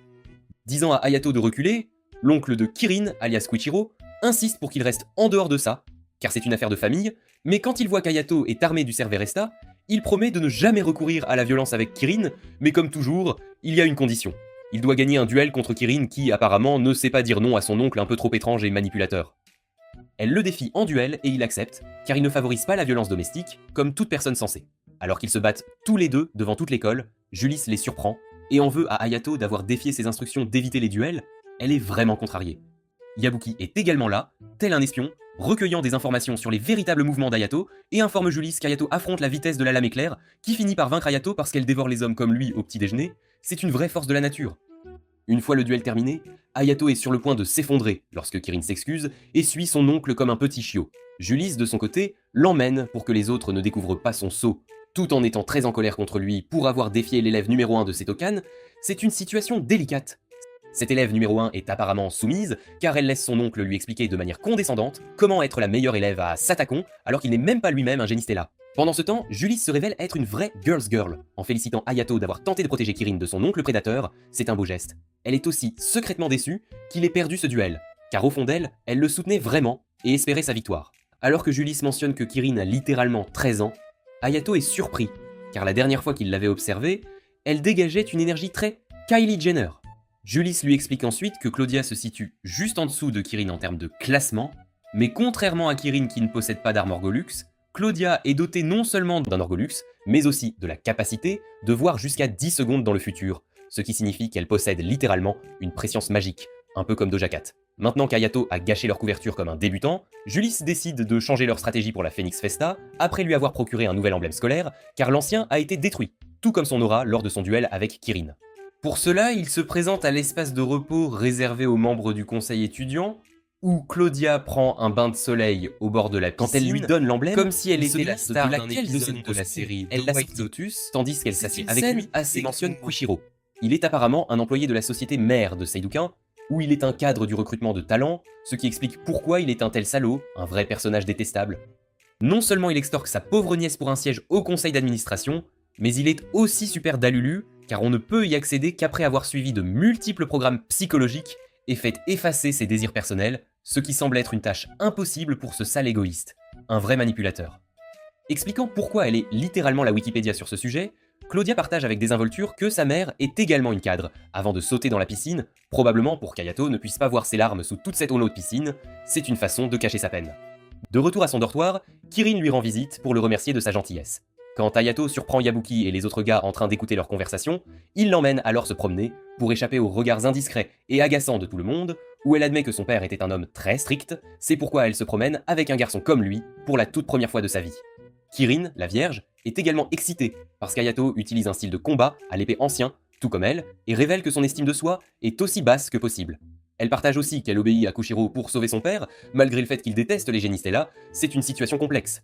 [SPEAKER 1] Disant à Hayato de reculer, l'oncle de Kirin, alias Kuichiro, insiste pour qu'il reste en dehors de ça, car c'est une affaire de famille, mais quand il voit qu'Hayato est armé du Cerveresta, il promet de ne jamais recourir à la violence avec Kirin, mais comme toujours, il y a une condition. Il doit gagner un duel contre Kirin qui, apparemment, ne sait pas dire non à son oncle un peu trop étrange et manipulateur. Elle le défie en duel et il accepte, car il ne favorise pas la violence domestique, comme toute personne sensée. Alors qu'ils se battent tous les deux devant toute l'école, Julis les surprend, et en veut à Hayato d'avoir défié ses instructions d'éviter les duels, elle est vraiment contrariée. Yabuki est également là, tel un espion, recueillant des informations sur les véritables mouvements d'Hayato, et informe Julis qu'Hayato affronte la vitesse de la lame éclair, qui finit par vaincre Hayato parce qu'elle dévore les hommes comme lui au petit déjeuner. C'est une vraie force de la nature. Une fois le duel terminé, Hayato est sur le point de s'effondrer lorsque Kirin s'excuse et suit son oncle comme un petit chiot. Julis, de son côté, l'emmène pour que les autres ne découvrent pas son sceau. Tout en étant très en colère contre lui pour avoir défié l'élève numéro 1 de Setokan, c'est une situation délicate. Cette élève numéro 1 est apparemment soumise, car elle laisse son oncle lui expliquer de manière condescendante comment être la meilleure élève à Satakon, alors qu'il n'est même pas lui-même un génie stellar. Pendant ce temps, Julis se révèle être une vraie girl's girl. En félicitant Hayato d'avoir tenté de protéger Kirin de son oncle prédateur, c'est un beau geste. Elle est aussi secrètement déçue qu'il ait perdu ce duel, car au fond d'elle, elle le soutenait vraiment et espérait sa victoire. Alors que Julis mentionne que Kirin a littéralement 13 ans, Hayato est surpris, car la dernière fois qu'il l'avait observée, elle dégageait une énergie très Kylie Jenner. Julis lui explique ensuite que Claudia se situe juste en dessous de Kirin en termes de classement, mais contrairement à Kirin qui ne possède pas d'arme Orgolux, Claudia est dotée non seulement d'un Orgolux, mais aussi de la capacité de voir jusqu'à 10 secondes dans le futur, ce qui signifie qu'elle possède littéralement une préscience magique, un peu comme Doja Cat. Maintenant qu'Hayato a gâché leur couverture comme un débutant, Julis décide de changer leur stratégie pour la Phoenix Festa, après lui avoir procuré un nouvel emblème scolaire, car l'ancien a été détruit, tout comme son aura lors de son duel avec Kirin. Pour cela, il se présente à l'espace de repos réservé aux membres du conseil étudiant, où Claudia prend un bain de soleil au bord de la piscine, quand elle lui donne l'emblème, comme si elle était la star d'un épisode de la série The White Lotus, tandis qu'elle s'assied avec lui et mentionne Kuichiro. Il est apparemment un employé de la société mère de Seidukan, où il est un cadre du recrutement de talent, ce qui explique pourquoi il est un tel salaud, un vrai personnage détestable. Non seulement il extorque sa pauvre nièce pour un siège au conseil d'administration, mais il est aussi super dalulu, car on ne peut y accéder qu'après avoir suivi de multiples programmes psychologiques et fait effacer ses désirs personnels, ce qui semble être une tâche impossible pour ce sale égoïste, un vrai manipulateur. Expliquant pourquoi elle est littéralement la Wikipédia sur ce sujet, Claudia partage avec désinvolture que sa mère est également une cadre, avant de sauter dans la piscine, probablement pour qu'Hayato ne puisse pas voir ses larmes sous toute cette eau de piscine, c'est une façon de cacher sa peine. De retour à son dortoir, Kirin lui rend visite pour le remercier de sa gentillesse. Quand Hayato surprend Yabuki et les autres gars en train d'écouter leur conversation, il l'emmène alors se promener pour échapper aux regards indiscrets et agaçants de tout le monde, où elle admet que son père était un homme très strict, c'est pourquoi elle se promène avec un garçon comme lui pour la toute première fois de sa vie. Kirin, la vierge, est également excitée parce qu'Hayato utilise un style de combat à l'épée ancien, tout comme elle, et révèle que son estime de soi est aussi basse que possible. Elle partage aussi qu'elle obéit à Kushiro pour sauver son père, malgré le fait qu'il déteste les génies Stella, c'est une situation complexe.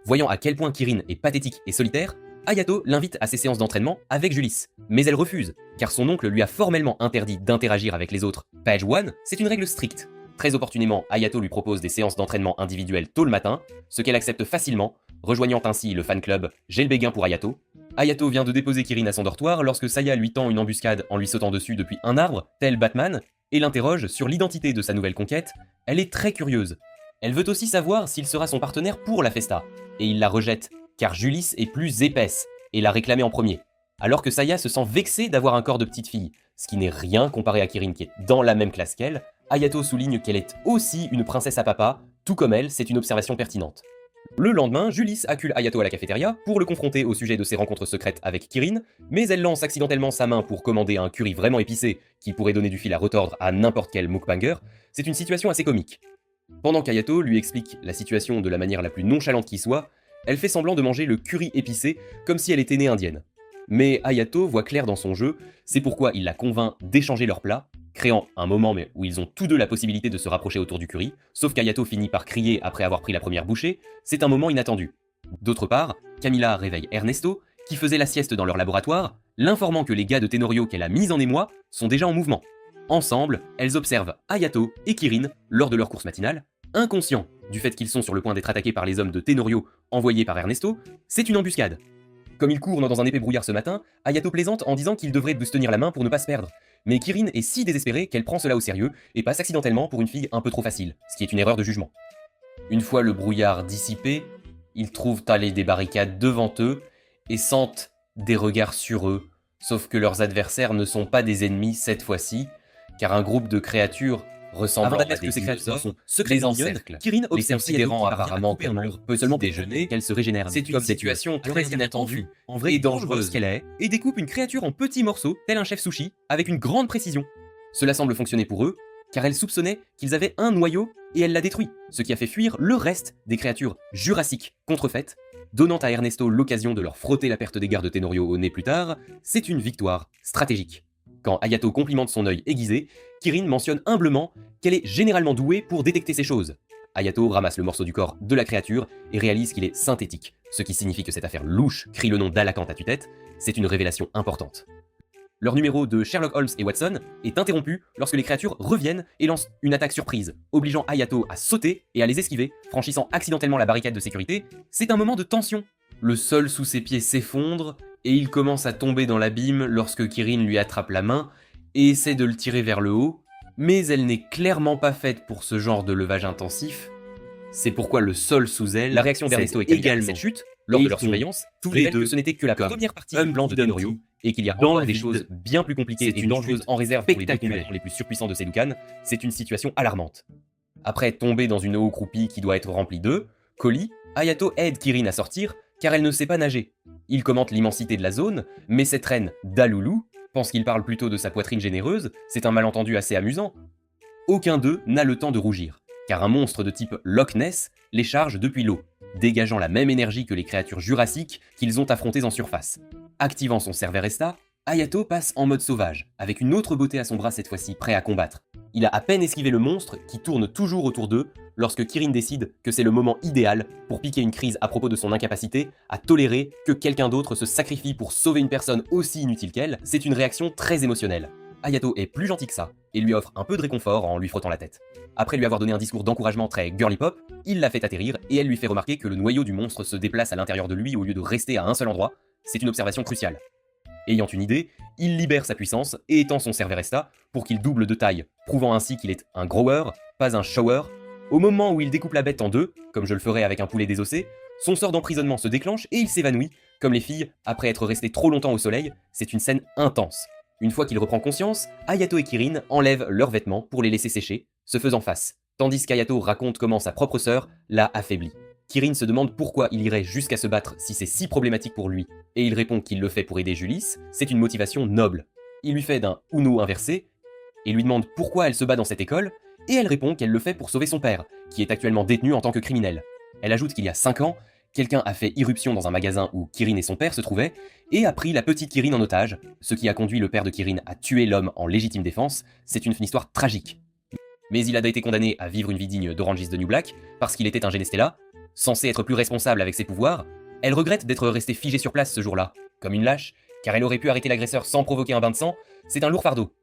[SPEAKER 1] Voyant à quel point Kirin est pathétique et solitaire, Hayato l'invite à ses séances d'entraînement avec Julice, mais elle refuse, car son oncle lui a formellement interdit d'interagir avec les autres. Page 1, c'est une règle stricte. Très opportunément, Hayato lui propose des séances d'entraînement individuelles tôt le matin, ce qu'elle accepte facilement, rejoignant ainsi le fan club J'ai le béguin pour Hayato. Hayato vient de déposer Kirin à son dortoir lorsque Saya lui tend une embuscade en lui sautant dessus depuis un arbre, tel Batman, et l'interroge sur l'identité de sa nouvelle conquête. Elle est très curieuse. Elle veut aussi savoir s'il sera son partenaire pour la festa, et il la rejette, car Julice est plus épaisse, et l'a réclamée en premier. Alors que Saya se sent vexée d'avoir un corps de petite fille, ce qui n'est rien comparé à Kirin qui est dans la même classe qu'elle, Hayato souligne qu'elle est aussi une princesse à papa, tout comme elle, c'est une observation pertinente. Le lendemain, Julice accule Hayato à la cafétéria pour le confronter au sujet de ses rencontres secrètes avec Kirin, mais elle lance accidentellement sa main pour commander un curry vraiment épicé qui pourrait donner du fil à retordre à n'importe quel mukbanger. C'est une situation assez comique. Pendant qu'Hayato lui explique la situation de la manière la plus nonchalante qui soit, elle fait semblant de manger le curry épicé comme si elle était née indienne. Mais Hayato voit clair dans son jeu, c'est pourquoi il la convainc d'échanger leur plat, créant un moment où ils ont tous deux la possibilité de se rapprocher autour du curry, sauf qu'Hayato finit par crier après avoir pris la première bouchée, c'est un moment inattendu. D'autre part, Camilla réveille Ernesto, qui faisait la sieste dans leur laboratoire, l'informant que les gars de Tenorio qu'elle a mis en émoi sont déjà en mouvement. Ensemble, elles observent Hayato et Kirin lors de leur course matinale, inconscients du fait qu'ils sont sur le point d'être attaqués par les hommes de Tenorio envoyés par Ernesto, c'est une embuscade. Comme ils courent dans un épais brouillard ce matin, Hayato plaisante en disant qu'ils devraient se tenir la main pour ne pas se perdre. Mais Kirin est si désespérée qu'elle prend cela au sérieux et passe accidentellement pour une fille un peu trop facile, ce qui est une erreur de jugement. Une fois le brouillard dissipé, ils trouvent aller des barricades devant eux et sentent des regards sur eux, sauf que leurs adversaires ne sont pas des ennemis cette fois-ci, car un groupe de créatures ressemblant à des créatures sont secrètement mignonnes. Kirin observe considérant apparemment qu'elle peut seulement déjeuner, qu'elle se régénère. C'est une situation très inattendue, en vrai et dangereuse qu'elle est, et découpe une créature en petits morceaux, tel un chef sushi, avec une grande précision. Cela semble fonctionner pour eux, car elle soupçonnait qu'ils avaient un noyau et elle l'a détruit, ce qui a fait fuir le reste des créatures jurassiques contrefaites, donnant à Ernesto l'occasion de leur frotter la perte des gardes de Tenorio au nez plus tard. C'est une victoire stratégique. Quand Hayato complimente son œil aiguisé, Kirin mentionne humblement qu'elle est généralement douée pour détecter ces choses. Hayato ramasse le morceau du corps de la créature et réalise qu'il est synthétique, ce qui signifie que cette affaire louche crie le nom d'Alakant à tue-tête. C'est une révélation importante. Leur numéro de Sherlock Holmes et Watson est interrompu lorsque les créatures reviennent et lancent une attaque surprise, obligeant Hayato à sauter et à les esquiver, franchissant accidentellement la barricade de sécurité. C'est un moment de tension. Le sol sous ses pieds s'effondre et il commence à tomber dans l'abîme lorsque Kirin lui attrape la main et essaie de le tirer vers le haut, mais elle n'est clairement pas faite pour ce genre de levage intensif. C'est pourquoi le sol sous elle, la réaction d'Ernesto est également cette chute, lors de leur surveillance, tous les deux que ce n'était que la première partie du plan de Tenorio, et qu'il y a encore des choses bien plus compliquées et dangereuses en réserve pour les deux combattants les plus surpuissants de Sedukan. C'est une situation alarmante. Après tomber dans une eau croupie qui doit être remplie d'œufs, colis, Hayato aide Kirin à sortir, car elle ne sait pas nager. Il commente l'immensité de la zone, mais cette reine Daloulou pense qu'il parle plutôt de sa poitrine généreuse, c'est un malentendu assez amusant. Aucun d'eux n'a le temps de rougir, car un monstre de type Loch Ness les charge depuis l'eau, dégageant la même énergie que les créatures jurassiques qu'ils ont affrontées en surface. Activant son Cerveresta, Hayato passe en mode sauvage, avec une autre beauté à son bras cette fois-ci, prêt à combattre. Il a à peine esquivé le monstre, qui tourne toujours autour d'eux, lorsque Kirin décide que c'est le moment idéal pour piquer une crise à propos de son incapacité à tolérer que quelqu'un d'autre se sacrifie pour sauver une personne aussi inutile qu'elle. C'est une réaction très émotionnelle. Hayato est plus gentil que ça, et lui offre un peu de réconfort en lui frottant la tête. Après lui avoir donné un discours d'encouragement très girly pop, il la fait atterrir et elle lui fait remarquer que le noyau du monstre se déplace à l'intérieur de lui au lieu de rester à un seul endroit. C'est une observation cruciale. Ayant une idée, il libère sa puissance et étend son Cerveresta pour qu'il double de taille, prouvant ainsi qu'il est un grower, pas un shower. Au moment où il découpe la bête en deux, comme je le ferais avec un poulet désossé, son sort d'emprisonnement se déclenche et il s'évanouit, comme les filles, après être restées trop longtemps au soleil. C'est une scène intense. Une fois qu'il reprend conscience, Hayato et Kirin enlèvent leurs vêtements pour les laisser sécher, se faisant face, tandis qu'Hayato raconte comment sa propre sœur l'a affaibli. Kirin se demande pourquoi il irait jusqu'à se battre si c'est si problématique pour lui, et il répond qu'il le fait pour aider Julice, c'est une motivation noble. Il lui fait d'un Uno inversé, et lui demande pourquoi elle se bat dans cette école, et elle répond qu'elle le fait pour sauver son père, qui est actuellement détenu en tant que criminel. Elle ajoute qu'il y a 5 ans, quelqu'un a fait irruption dans un magasin où Kirin et son père se trouvaient, et a pris la petite Kirin en otage, ce qui a conduit le père de Kirin à tuer l'homme en légitime défense. C'est une histoire tragique. Mais il a été condamné à vivre une vie digne d'Orange is the New Black, parce qu'il était un Genestella, censé être plus responsable avec ses pouvoirs. Elle regrette d'être restée figée sur place ce jour-là, comme une lâche, car elle aurait pu arrêter l'agresseur sans provoquer un bain de sang. C'est un lourd fardeau.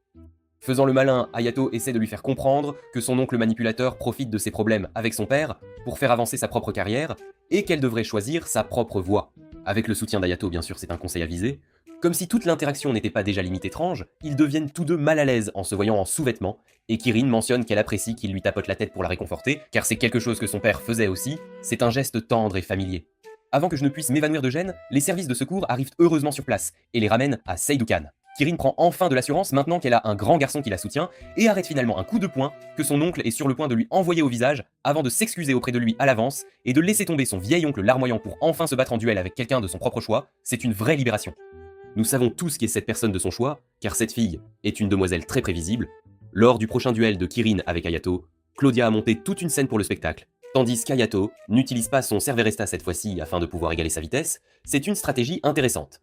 [SPEAKER 1] Faisant le malin, Hayato essaie de lui faire comprendre que son oncle manipulateur profite de ses problèmes avec son père pour faire avancer sa propre carrière, et qu'elle devrait choisir sa propre voie. Avec le soutien d'Hayato, bien sûr, c'est un conseil avisé. Comme si toute l'interaction n'était pas déjà limite étrange, ils deviennent tous deux mal à l'aise en se voyant en sous-vêtements, et Kirin mentionne qu'elle apprécie qu'il lui tapote la tête pour la réconforter, car c'est quelque chose que son père faisait aussi, c'est un geste tendre et familier. Avant que je ne puisse m'évanouir de gêne, les services de secours arrivent heureusement sur place, et les ramènent à Seidukan. Kirin prend enfin de l'assurance maintenant qu'elle a un grand garçon qui la soutient, et arrête finalement un coup de poing que son oncle est sur le point de lui envoyer au visage, avant de s'excuser auprès de lui à l'avance, et de laisser tomber son vieil oncle larmoyant pour enfin se battre en duel avec quelqu'un de son propre choix. C'est une vraie libération. Nous savons tous qui est cette personne de son choix, car cette fille est une demoiselle très prévisible. Lors du prochain duel de Kirin avec Hayato, Claudia a monté toute une scène pour le spectacle, tandis qu'Hayato n'utilise pas son Cerveresta cette fois-ci afin de pouvoir égaler sa vitesse. C'est une stratégie intéressante.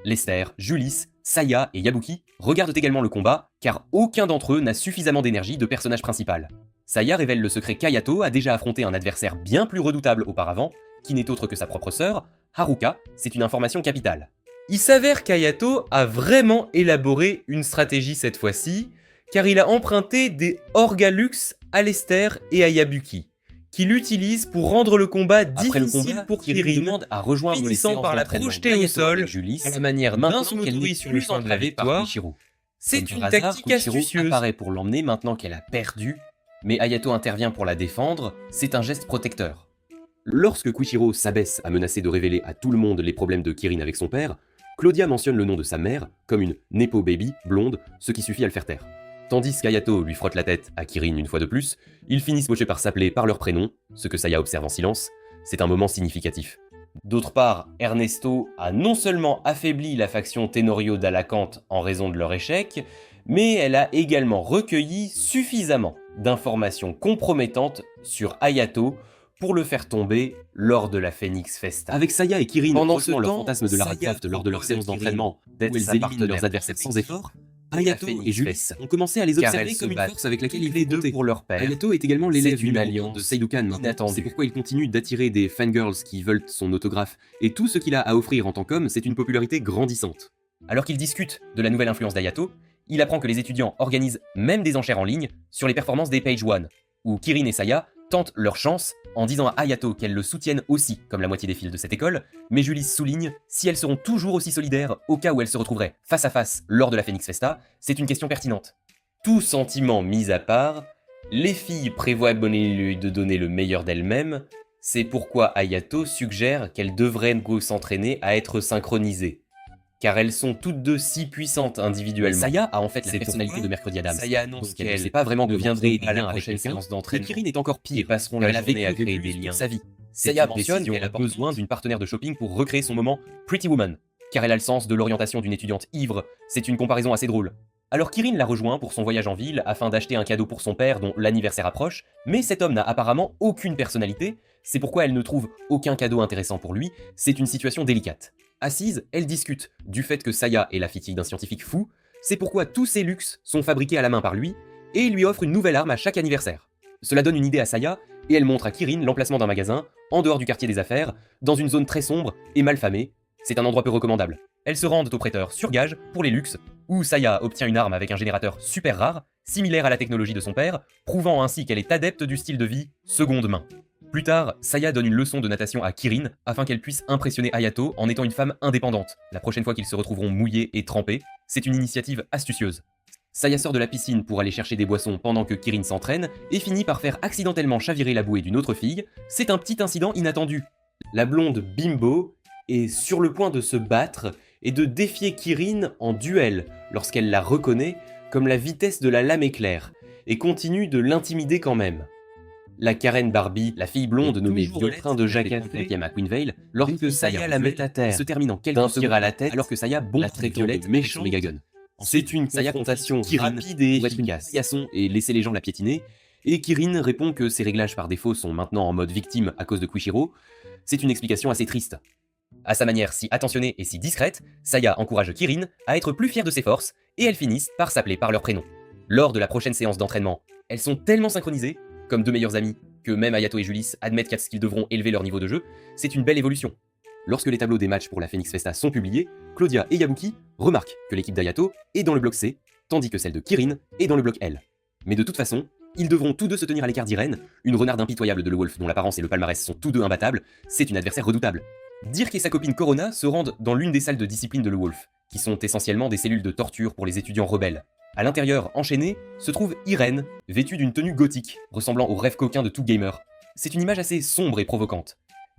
[SPEAKER 1] Lester, Julis, Saya et Yabuki regardent également le combat, car aucun d'entre eux n'a suffisamment d'énergie de personnage principal. Saya révèle le secret qu'Hayato a déjà affronté un adversaire bien plus redoutable auparavant, qui n'est autre que sa propre sœur, Haruka. C'est une information capitale. Il s'avère qu'Hayato a vraiment élaboré une stratégie cette fois-ci, car il a emprunté des Orgalux à Lester et à Yabuki, qu'il utilise pour rendre le combat difficile pour Kirin, demande à rejoindre les séances par la projeter au sol, Julis, à la manière d'un Sumotori sur le champ de la victoire. C'est une tactique astucieuse. Apparaît pour l'emmener maintenant qu'elle a perdu, mais Hayato intervient pour la défendre. C'est un geste protecteur. Lorsque Kuichiro s'abaisse à menacer de révéler à tout le monde les problèmes de Kirin avec son père, Claudia mentionne le nom de sa mère comme une Nepo Baby blonde, ce qui suffit à le faire taire. Tandis qu'Hayato lui frotte la tête à Kirin une fois de plus, ils finissent mochés par s'appeler par leur prénom, ce que Saya observe en silence. C'est un moment significatif. D'autre part, Ernesto a non seulement affaibli la faction Tenorio d'Alacante en raison de leur échec, mais elle a également recueilli suffisamment d'informations compromettantes sur Hayato pour le faire tomber lors de la Phoenix Festa. Avec Saya et Kirin retenant leur fantasme de Lara Croft lors de leur séance d'entraînement, d'être elles éliminent leurs adversaires sans effort, Hayato et Julis ont commencé à les observer comme une force avec laquelle ils vont pour leur père. Hayato est également l'élève d'une alliance de Seidukan maintenant. C'est pourquoi il continue d'attirer des fangirls qui veulent son autographe, et tout ce qu'il a à offrir en tant qu'homme, c'est une popularité grandissante. Alors qu'il discute de la nouvelle influence d'Hayato, il apprend que les étudiants organisent même des enchères en ligne sur les performances des Page One, où Kirin et Saya tentent leur chance en disant à Hayato qu'elles le soutiennent aussi, comme la moitié des filles de cette école, mais Julis souligne si elles seront toujours aussi solidaires au cas où elles se retrouveraient face à face lors de la Phoenix Festa. C'est une question pertinente. Tout sentiment mis à part, les filles prévoient de donner le meilleur d'elles-mêmes. C'est pourquoi Hayato suggère qu'elles devraient s'entraîner à être synchronisées, car elles sont toutes deux si puissantes individuellement. Saya a en fait la personnalité de Mercredi Adams. Saya annonce qu'elle ne sait pas vraiment deviendrait à la prochaine séance d'entraînement. Kirin est encore pire, passeront la journée à créer des liens. Sa vie. Saya mentionne qu'elle a besoin d'une partenaire de shopping pour recréer son moment Pretty Woman, car elle a le sens de l'orientation d'une étudiante ivre. C'est une comparaison assez drôle. Alors Kirin la rejoint pour son voyage en ville afin d'acheter un cadeau pour son père dont l'anniversaire approche, mais cet homme n'a apparemment aucune personnalité, c'est pourquoi elle ne trouve aucun cadeau intéressant pour lui. C'est une situation délicate. Assise, elle discute du fait que Saya est la fille d'un scientifique fou, c'est pourquoi tous ses luxes sont fabriqués à la main par lui, et il lui offre une nouvelle arme à chaque anniversaire. Cela donne une idée à Saya, et elle montre à Kirin l'emplacement d'un magasin, en dehors du quartier des affaires, dans une zone très sombre et mal famée. C'est un endroit peu recommandable. Elles se rendent au prêteur sur gage pour les luxes, où Saya obtient une arme avec un générateur super rare, similaire à la technologie de son père, prouvant ainsi qu'elle est adepte du style de vie seconde main. Plus tard, Saya donne une leçon de natation à Kirin afin qu'elle puisse impressionner Hayato en étant une femme indépendante. La prochaine fois qu'ils se retrouveront mouillés et trempés, c'est une initiative astucieuse. Saya sort de la piscine pour aller chercher des boissons pendant que Kirin s'entraîne et finit par faire accidentellement chavirer la bouée d'une autre fille. C'est un petit incident inattendu. La blonde Bimbo est sur le point de se battre et de défier Kirin en duel lorsqu'elle la reconnaît comme la vitesse de la lame éclair et continue de l'intimider quand même. La Karen Barbie, la fille blonde nommée Violette de Jacqueline 5e à Queenvale, lorsque Saya la met à terre, se termine en quelques secondes à la tête, alors que Saya bombe Violette méchant mégagun. C'est une confrontation rapide et efficace. Paillasson et laisser les gens la piétiner, et Kirin répond que ses réglages par défaut sont maintenant en mode victime à cause de Kuichiro. c'est une explication assez triste. À sa manière si attentionnée et si discrète, Saya encourage Kirin à être plus fière de ses forces, et elles finissent par s'appeler par leur prénom. Lors de la prochaine séance d'entraînement, elles sont tellement synchronisées, comme deux meilleures amies, que même Hayato et Julis admettent qu'ils devront élever leur niveau de jeu. C'est une belle évolution. Lorsque les tableaux des matchs pour la Phoenix Festa sont publiés, Claudia et Yabuki remarquent que l'équipe d'Hayato est dans le bloc C, tandis que celle de Kirin est dans le bloc L. Mais de toute façon, ils devront tous deux se tenir à l'écart d'Irene, une renarde impitoyable de LeWolf dont l'apparence et le palmarès sont tous deux imbattables. C'est une adversaire redoutable. Dirk et sa copine Corona se rendent dans l'une des salles de discipline de LeWolf, qui sont essentiellement des cellules de torture pour les étudiants rebelles. À l'intérieur, enchaînée, se trouve Irene, vêtue d'une tenue gothique, ressemblant au rêve coquin de tout gamer. C'est une image assez sombre et provocante.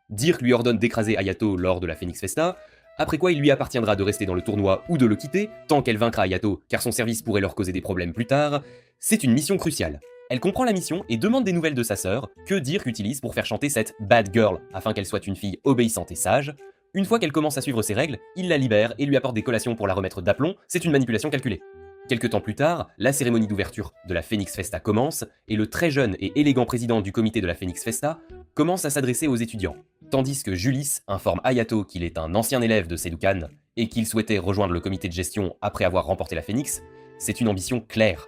[SPEAKER 1] Dirk lui ordonne d'écraser Hayato lors de la Phoenix Festa, après quoi il lui appartiendra de rester dans le tournoi ou de le quitter, tant qu'elle vaincra Hayato, car son service pourrait leur causer des problèmes plus tard. C'est une mission cruciale. Elle comprend la mission et demande des nouvelles de sa sœur, que Dirk utilise pour faire chanter cette bad girl, afin qu'elle soit une fille obéissante et sage. Une fois qu'elle commence à suivre ses règles, il la libère et lui apporte des collations pour la remettre d'aplomb. C'est une manipulation calculée. Quelque temps plus tard, la cérémonie d'ouverture de la Phoenix Festa commence, et le très jeune et élégant président du comité de la Phoenix Festa commence à s'adresser aux étudiants, tandis que Julis informe Hayato qu'il est un ancien élève de Sedukan et qu'il souhaitait rejoindre le comité de gestion après avoir remporté la Phoenix. C'est une ambition claire.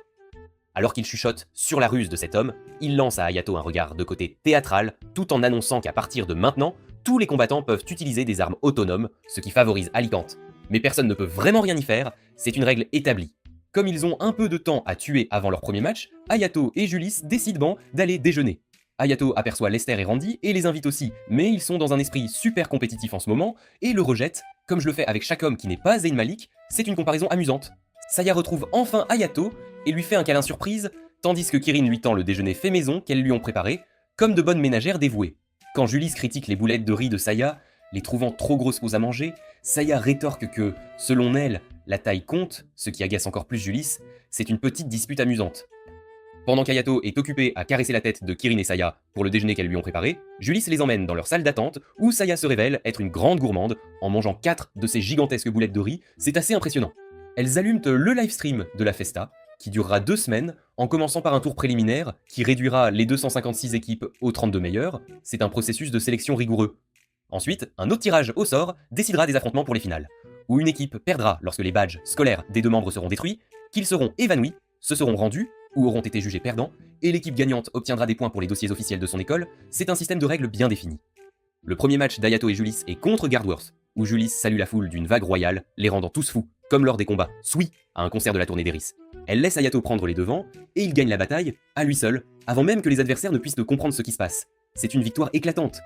[SPEAKER 1] Alors qu'il chuchote sur la ruse de cet homme, il lance à Hayato un regard de côté théâtral, tout en annonçant qu'à partir de maintenant, tous les combattants peuvent utiliser des armes autonomes, ce qui favorise Alicante. Mais personne ne peut vraiment rien y faire, c'est une règle établie. Comme ils ont un peu de temps à tuer avant leur premier match, Hayato et Julis décident d'aller déjeuner. Hayato aperçoit Lester et Randy et les invite aussi, mais ils sont dans un esprit super compétitif en ce moment et le rejettent, comme je le fais avec chaque homme qui n'est pas Zayn Malik. C'est une comparaison amusante. Saya retrouve enfin Hayato et lui fait un câlin surprise, tandis que Kirin lui tend le déjeuner fait maison qu'elles lui ont préparé, comme de bonnes ménagères dévouées. Quand Julis critique les boulettes de riz de Saya, les trouvant trop grosses pour à manger, Saya rétorque que, selon elle, la taille compte, ce qui agace encore plus Julis. C'est une petite dispute amusante. Pendant qu'Hayato est occupée à caresser la tête de Kirin et Saya pour le déjeuner qu'elles lui ont préparé, Julis les emmène dans leur salle d'attente où Saya se révèle être une grande gourmande en mangeant 4 de ces gigantesques boulettes de riz. C'est assez impressionnant. Elles allument le livestream de la Festa, qui durera 2 semaines, en commençant par un tour préliminaire qui réduira les 256 équipes aux 32 meilleures. C'est un processus de sélection rigoureux. Ensuite, un autre tirage au sort décidera des affrontements pour les finales, où une équipe perdra lorsque les badges scolaires des 2 membres seront détruits, qu'ils seront évanouis, se seront rendus ou auront été jugés perdants, et l'équipe gagnante obtiendra des points pour les dossiers officiels de son école. C'est un système de règles bien défini. Le premier match d'Hayato et Julis est contre Guardworth, où Julis salue la foule d'une vague royale, les rendant tous fous, comme lors des combats Sui à un concert de la tournée d'Eris. Elle laisse Hayato prendre les devants, et il gagne la bataille, à lui seul, avant même que les adversaires ne puissent comprendre ce qui se passe. C'est une victoire éclatante.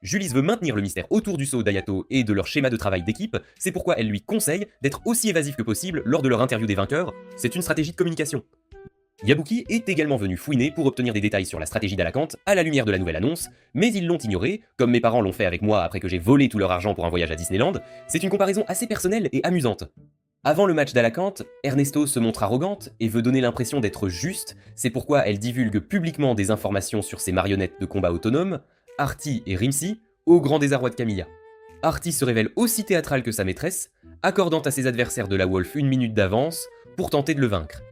[SPEAKER 1] Julis veut maintenir le mystère autour du saut d'Hayato et de leur schéma de travail d'équipe, c'est pourquoi elle lui conseille d'être aussi évasif que possible lors de leur interview des vainqueurs. C'est une stratégie de communication. Yabuki est également venu fouiner pour obtenir des détails sur la stratégie d'Alacante à la lumière de la nouvelle annonce, mais ils l'ont ignoré, comme mes parents l'ont fait avec moi après que j'ai volé tout leur argent pour un voyage à Disneyland. C'est une comparaison assez personnelle et amusante. Avant le match d'Alacante, Ernesto se montre arrogante et veut donner l'impression d'être juste, c'est pourquoi elle divulgue publiquement des informations sur ses marionnettes de combat autonomes, Artie et Rimsi, au grand désarroi de Camilla. Artie se révèle aussi théâtrale que sa maîtresse, accordant à ses adversaires de la Wolf 1 minute d'avance pour tenter de le vaincre.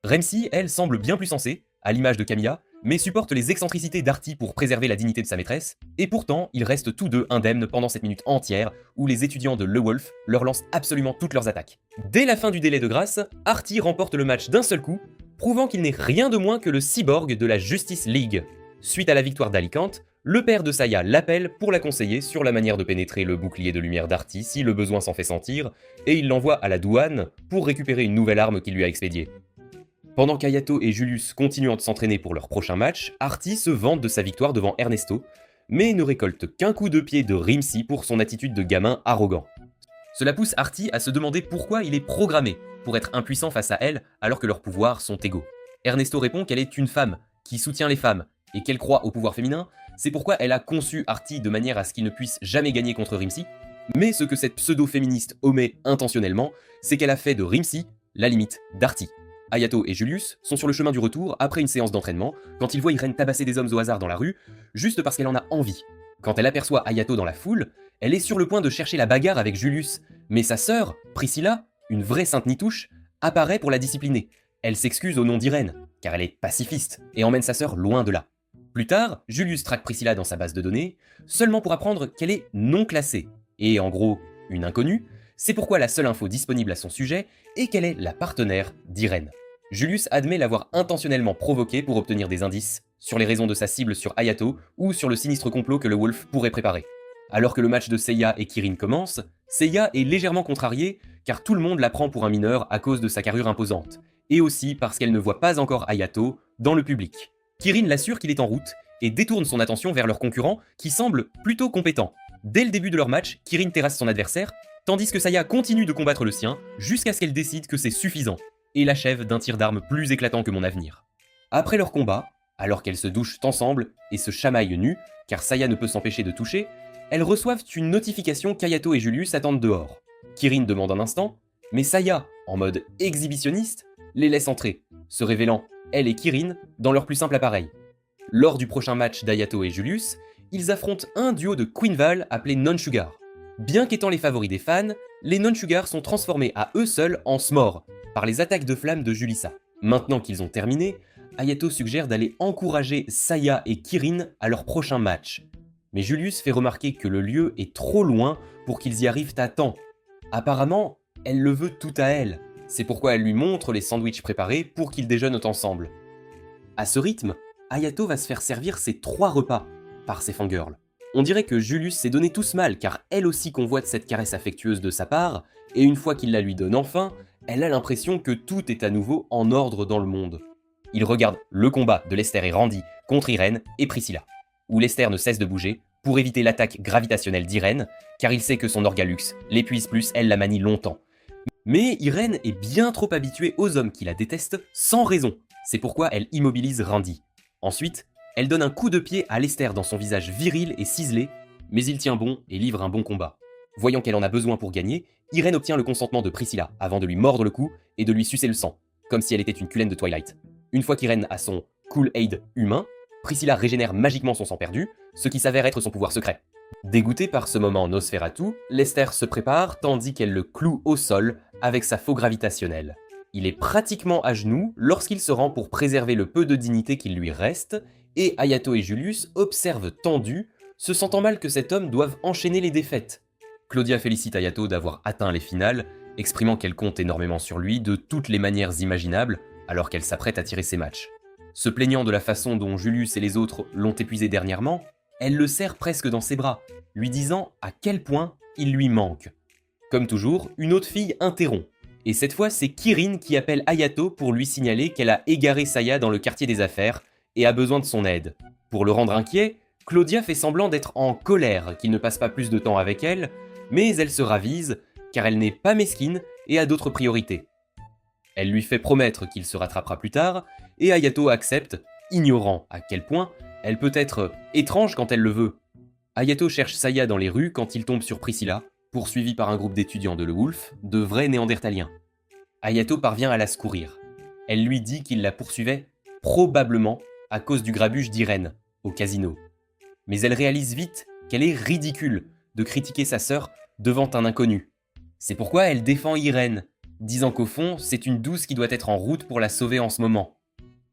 [SPEAKER 1] Rimsi, elle, semble bien plus sensée, à l'image de Camilla, mais supporte les excentricités d'Artie pour préserver la dignité de sa maîtresse, et pourtant, ils restent tous deux indemnes pendant cette minute entière où les étudiants de LeWolf leur lancent absolument toutes leurs attaques. Dès la fin du délai de grâce, Artie remporte le match d'un seul coup, prouvant qu'il n'est rien de moins que le cyborg de la Justice League. Suite à la victoire d'Alicante, le père de Saya l'appelle pour la conseiller sur la manière de pénétrer le bouclier de lumière d'Artie si le besoin s'en fait sentir, et il l'envoie à la douane pour récupérer une nouvelle arme qu'il lui a expédiée. Pendant qu'Hayato et Julius continuent de s'entraîner pour leur prochain match, Artie se vante de sa victoire devant Ernesto, mais ne récolte qu'un coup de pied de Rimsi pour son attitude de gamin arrogant. Cela pousse Artie à se demander pourquoi il est programmé pour être impuissant face à elle alors que leurs pouvoirs sont égaux. Ernesto répond qu'elle est une femme, qui soutient les femmes, et qu'elle croit au pouvoir féminin, c'est pourquoi elle a conçu Artie de manière à ce qu'il ne puisse jamais gagner contre Rimsi, mais ce que cette pseudo-féministe omet intentionnellement, c'est qu'elle a fait de Rimsi la limite d'Artie. Hayato et Julius sont sur le chemin du retour après une séance d'entraînement, quand ils voient Irene tabasser des hommes au hasard dans la rue, juste parce qu'elle en a envie. Quand elle aperçoit Hayato dans la foule, elle est sur le point de chercher la bagarre avec Julius, mais sa sœur, Priscilla, une vraie sainte nitouche, apparaît pour la discipliner. Elle s'excuse au nom d'Irene, car elle est pacifiste, et emmène sa sœur loin de là. Plus tard, Julius traque Priscilla dans sa base de données, seulement pour apprendre qu'elle est non classée, et en gros, une inconnue, c'est pourquoi la seule info disponible à son sujet est qu'elle est la partenaire d'Irène. Julius admet l'avoir intentionnellement provoquée pour obtenir des indices sur les raisons de sa cible sur Hayato ou sur le sinistre complot que le Wolf pourrait préparer. Alors que le match de Seiya et Kirin commence, Seiya est légèrement contrariée car tout le monde la prend pour un mineur à cause de sa carrure imposante, et aussi parce qu'elle ne voit pas encore Hayato dans le public. Kirin l'assure qu'il est en route et détourne son attention vers leur concurrent qui semble plutôt compétent. Dès le début de leur match, Kirin terrasse son adversaire, tandis que Seiya continue de combattre le sien jusqu'à ce qu'elle décide que c'est suffisant, et l'achève d'un tir d'arme plus éclatant que mon avenir. Après leur combat, alors qu'elles se douchent ensemble et se chamaillent nues, car Seiya ne peut s'empêcher de toucher, elles reçoivent une notification qu'Hayato et Julius attendent dehors. Kirin demande un instant, mais Seiya, en mode exhibitionniste, les laisse entrer, se révélant, elle et Kirin, dans leur plus simple appareil. Lors du prochain match d'Hayato et Julius, ils affrontent un duo de Queen Val appelé Non-Sugar. Bien qu'étant les favoris des fans, les Non-Sugar sont transformés à eux seuls en Smore, par les attaques de flammes de Julissa. Maintenant qu'ils ont terminé, Hayato suggère d'aller encourager Seiya et Kirin à leur prochain match. Mais Julius fait remarquer que le lieu est trop loin pour qu'ils y arrivent à temps. Apparemment, elle le veut tout à elle. C'est pourquoi elle lui montre les sandwichs préparés pour qu'ils déjeunent ensemble. À ce rythme, Hayato va se faire servir ses 3 repas par ses fangirls. On dirait que Julius s'est donné tout ce mal car elle aussi convoite cette caresse affectueuse de sa part, et une fois qu'il la lui donne enfin, elle a l'impression que tout est à nouveau en ordre dans le monde. Il regarde le combat de Lester et Randy contre Irène et Priscilla, où Lester ne cesse de bouger pour éviter l'attaque gravitationnelle d'Irène, car il sait que son Orgalux l'épuise plus, elle la manie longtemps. Mais Irène est bien trop habituée aux hommes qui la détestent sans raison, c'est pourquoi elle immobilise Randy. Ensuite, elle donne un coup de pied à Lester dans son visage viril et ciselé, mais il tient bon et livre un bon combat. Voyant qu'elle en a besoin pour gagner, Irène obtient le consentement de Priscilla avant de lui mordre le cou et de lui sucer le sang, comme si elle était une culaine de Twilight. Une fois qu'Irène a son Kool-Aid humain, Priscilla régénère magiquement son sang perdu, ce qui s'avère être son pouvoir secret. Dégoûtée par ce moment Nosferatu, Lester se prépare tandis qu'elle le cloue au sol avec sa faux gravitationnelle. Il est pratiquement à genoux lorsqu'il se rend pour préserver le peu de dignité qu'il lui reste, et Hayato et Julius observent tendus, se sentant mal que cet homme doive enchaîner les défaites. Claudia félicite Hayato d'avoir atteint les finales, exprimant qu'elle compte énormément sur lui de toutes les manières imaginables, alors qu'elle s'apprête à tirer ses matchs. Se plaignant de la façon dont Julius et les autres l'ont épuisé dernièrement, elle le serre presque dans ses bras, lui disant à quel point il lui manque. Comme toujours, une autre fille interrompt, et cette fois c'est Kirin qui appelle Hayato pour lui signaler qu'elle a égaré Seiya dans le quartier des affaires et a besoin de son aide. Pour le rendre inquiet, Claudia fait semblant d'être en colère qu'il ne passe pas plus de temps avec elle, mais elle se ravise car elle n'est pas mesquine et a d'autres priorités. Elle lui fait promettre qu'il se rattrapera plus tard, et Hayato accepte, ignorant à quel point elle peut être étrange quand elle le veut. Hayato cherche Seiya dans les rues quand il tombe sur Priscilla, poursuivi par un groupe d'étudiants de Le Wolf, de vrais néandertaliens. Hayato parvient à la secourir. Elle lui dit qu'il la poursuivait probablement à cause du grabuge d'Irène, au casino. Mais elle réalise vite qu'elle est ridicule de critiquer sa sœur devant un inconnu. C'est pourquoi elle défend Irène, disant qu'au fond, c'est une douce qui doit être en route pour la sauver en ce moment.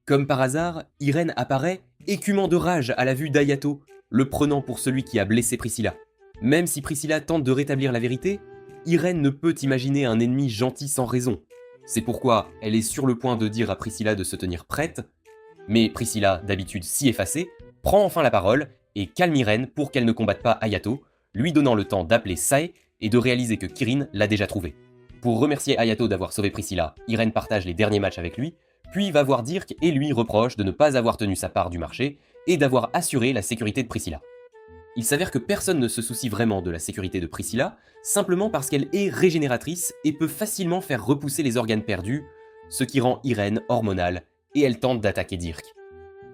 [SPEAKER 1] Comme par hasard, Irène apparaît, écumant de rage à la vue d'Hayato, le prenant pour celui qui a blessé Priscilla. Même si Priscilla tente de rétablir la vérité, Irène ne peut imaginer un ennemi gentil sans raison. C'est pourquoi elle est sur le point de dire à Priscilla de se tenir prête, mais Priscilla, d'habitude si effacée, prend enfin la parole et calme Irène pour qu'elle ne combatte pas Hayato, lui donnant le temps d'appeler Sae et de réaliser que Kirin l'a déjà trouvé. Pour remercier Hayato d'avoir sauvé Priscilla, Irène partage les derniers matchs avec lui, puis va voir Dirk et lui reproche de ne pas avoir tenu sa part du marché et d'avoir assuré la sécurité de Priscilla. Il s'avère que personne ne se soucie vraiment de la sécurité de Priscilla, simplement parce qu'elle est régénératrice et peut facilement faire repousser les organes perdus, ce qui rend Irène hormonale, et elle tente d'attaquer Dirk.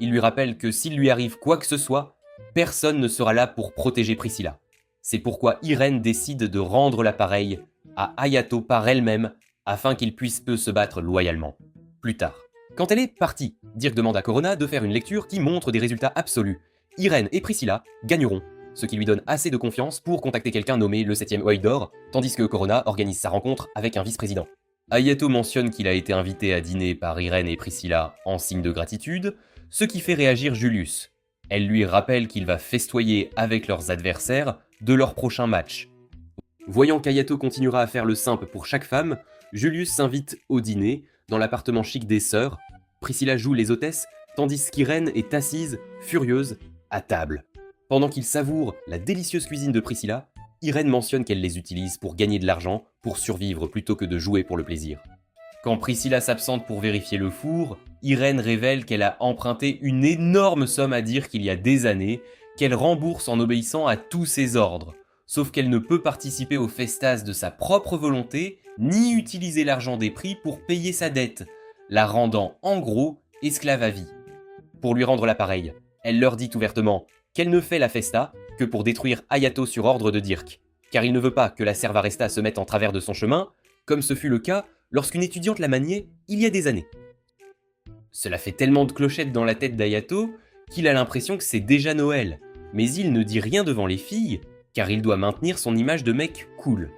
[SPEAKER 1] Il lui rappelle que s'il lui arrive quoi que ce soit, personne ne sera là pour protéger Priscilla. C'est pourquoi Irène décide de rendre l'appareil à Hayato par elle-même, afin qu'il puisse peu se battre loyalement. Plus tard. Quand elle est partie, Dirk demande à Corona de faire une lecture qui montre des résultats absolus. Irène et Priscilla gagneront, ce qui lui donne assez de confiance pour contacter quelqu'un nommé le 7ème œil d'or, tandis que Corona organise sa rencontre avec un vice-président. Hayato mentionne qu'il a été invité à dîner par Irène et Priscilla en signe de gratitude, ce qui fait réagir Julius. Elle lui rappelle qu'il va festoyer avec leurs adversaires de leur prochain match. Voyant qu'Hayato continuera à faire le simple pour chaque femme, Julius s'invite au dîner, dans l'appartement chic des sœurs. Priscilla joue les hôtesses, tandis qu'Irène est assise, furieuse, à table. Pendant qu'il savoure la délicieuse cuisine de Priscilla, Irène mentionne qu'elle les utilise pour gagner de l'argent, pour survivre plutôt que de jouer pour le plaisir. Quand Priscilla s'absente pour vérifier le four, Irène révèle qu'elle a emprunté une énorme somme à Dirk il y a des années, qu'elle rembourse en obéissant à tous ses ordres. Sauf qu'elle ne peut participer aux festas de sa propre volonté, ni utiliser l'argent des prix pour payer sa dette, la rendant en gros esclave à vie. Pour lui rendre l'appareil, elle leur dit ouvertement qu'elle ne fait la festa que pour détruire Hayato sur ordre de Dirk, car il ne veut pas que la Servaresta se mette en travers de son chemin, comme ce fut le cas lorsqu'une étudiante la maniait il y a des années. Cela fait tellement de clochettes dans la tête d'Hayato qu'il a l'impression que c'est déjà Noël, mais il ne dit rien devant les filles, car il doit maintenir son image de mec cool.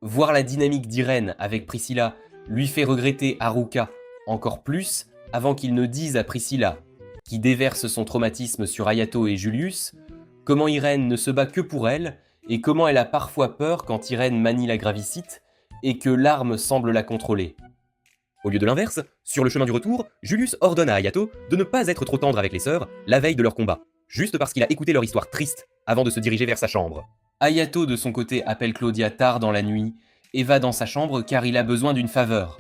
[SPEAKER 1] Voir la dynamique d'Irène avec Priscilla lui fait regretter Haruka encore plus avant qu'il ne dise à Priscilla, qui déverse son traumatisme sur Hayato et Julius, comment Irène ne se bat que pour elle et comment elle a parfois peur quand Irène manie la gravicite et que l'arme semble la contrôler. Au lieu de l'inverse, sur le chemin du retour, Julius ordonne à Hayato de ne pas être trop tendre avec les sœurs la veille de leur combat, juste parce qu'il a écouté leur histoire triste avant de se diriger vers sa chambre. Hayato de son côté appelle Claudia tard dans la nuit et va dans sa chambre car il a besoin d'une faveur.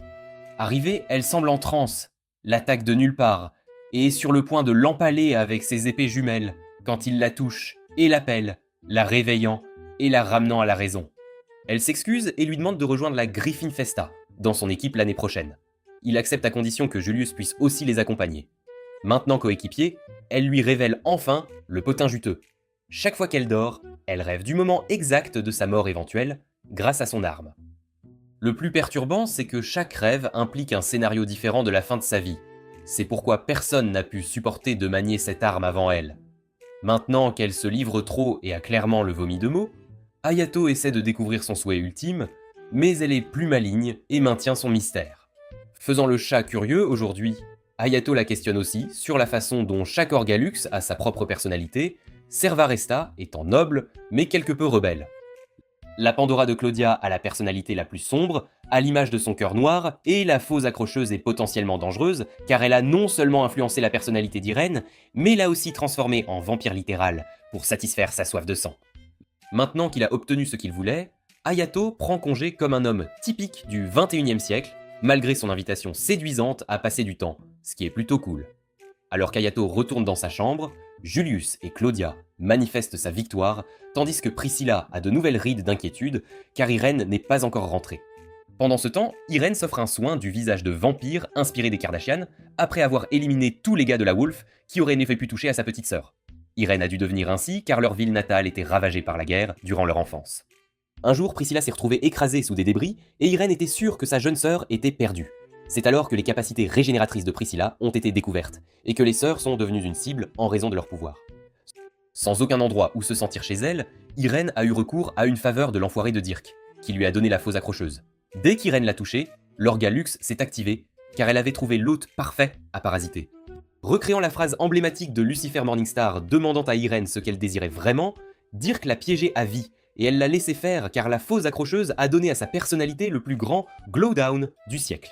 [SPEAKER 1] Arrivée, elle semble en transe, l'attaque de nulle part, et est sur le point de l'empaler avec ses épées jumelles quand il la touche et l'appelle, la réveillant et la ramenant à la raison. Elle s'excuse et lui demande de rejoindre la Griffin Festa, dans son équipe l'année prochaine. Il accepte à condition que Julius puisse aussi les accompagner. Maintenant coéquipier, elle lui révèle enfin le potin juteux. Chaque fois qu'elle dort, elle rêve du moment exact de sa mort éventuelle, grâce à son arme. Le plus perturbant, c'est que chaque rêve implique un scénario différent de la fin de sa vie. C'est pourquoi personne n'a pu supporter de manier cette arme avant elle. Maintenant qu'elle se livre trop et a clairement le vomi de mots, Hayato essaie de découvrir son souhait ultime, mais elle est plus maligne et maintient son mystère. Faisant le chat curieux aujourd'hui, Hayato la questionne aussi sur la façon dont chaque Orgalux a sa propre personnalité, Servaresta étant noble mais quelque peu rebelle. La Pandora de Claudia a la personnalité la plus sombre, à l'image de son cœur noir, et la fausse accrocheuse est potentiellement dangereuse, car elle a non seulement influencé la personnalité d'Irène, mais l'a aussi transformée en vampire littéral, pour satisfaire sa soif de sang. Maintenant qu'il a obtenu ce qu'il voulait, Hayato prend congé comme un homme typique du 21e siècle, malgré son invitation séduisante à passer du temps, ce qui est plutôt cool. Alors qu'Hayato retourne dans sa chambre, Julius et Claudia manifestent sa victoire, tandis que Priscilla a de nouvelles rides d'inquiétude, car Irène n'est pas encore rentrée. Pendant ce temps, Irène s'offre un soin du visage de vampire inspiré des Kardashian, après avoir éliminé tous les gars de la Wolf qui auraient en effet pu toucher à sa petite sœur. Irène a dû devenir ainsi car leur ville natale était ravagée par la guerre durant leur enfance. Un jour, Priscilla s'est retrouvée écrasée sous des débris, et Irène était sûre que sa jeune sœur était perdue. C'est alors que les capacités régénératrices de Priscilla ont été découvertes, et que les sœurs sont devenues une cible en raison de leur pouvoir. Sans aucun endroit où se sentir chez elle, Irène a eu recours à une faveur de l'enfoiré de Dirk, qui lui a donné la fausse accrocheuse. Dès qu'Irène l'a touchée, l'Orgalux s'est activé, car elle avait trouvé l'hôte parfait à parasiter. Recréant la phrase emblématique de Lucifer Morningstar demandant à Irène ce qu'elle désirait vraiment, Dirk l'a piégée à vie, et elle l'a laissé faire car la fausse accrocheuse a donné à sa personnalité le plus grand glow-down du siècle.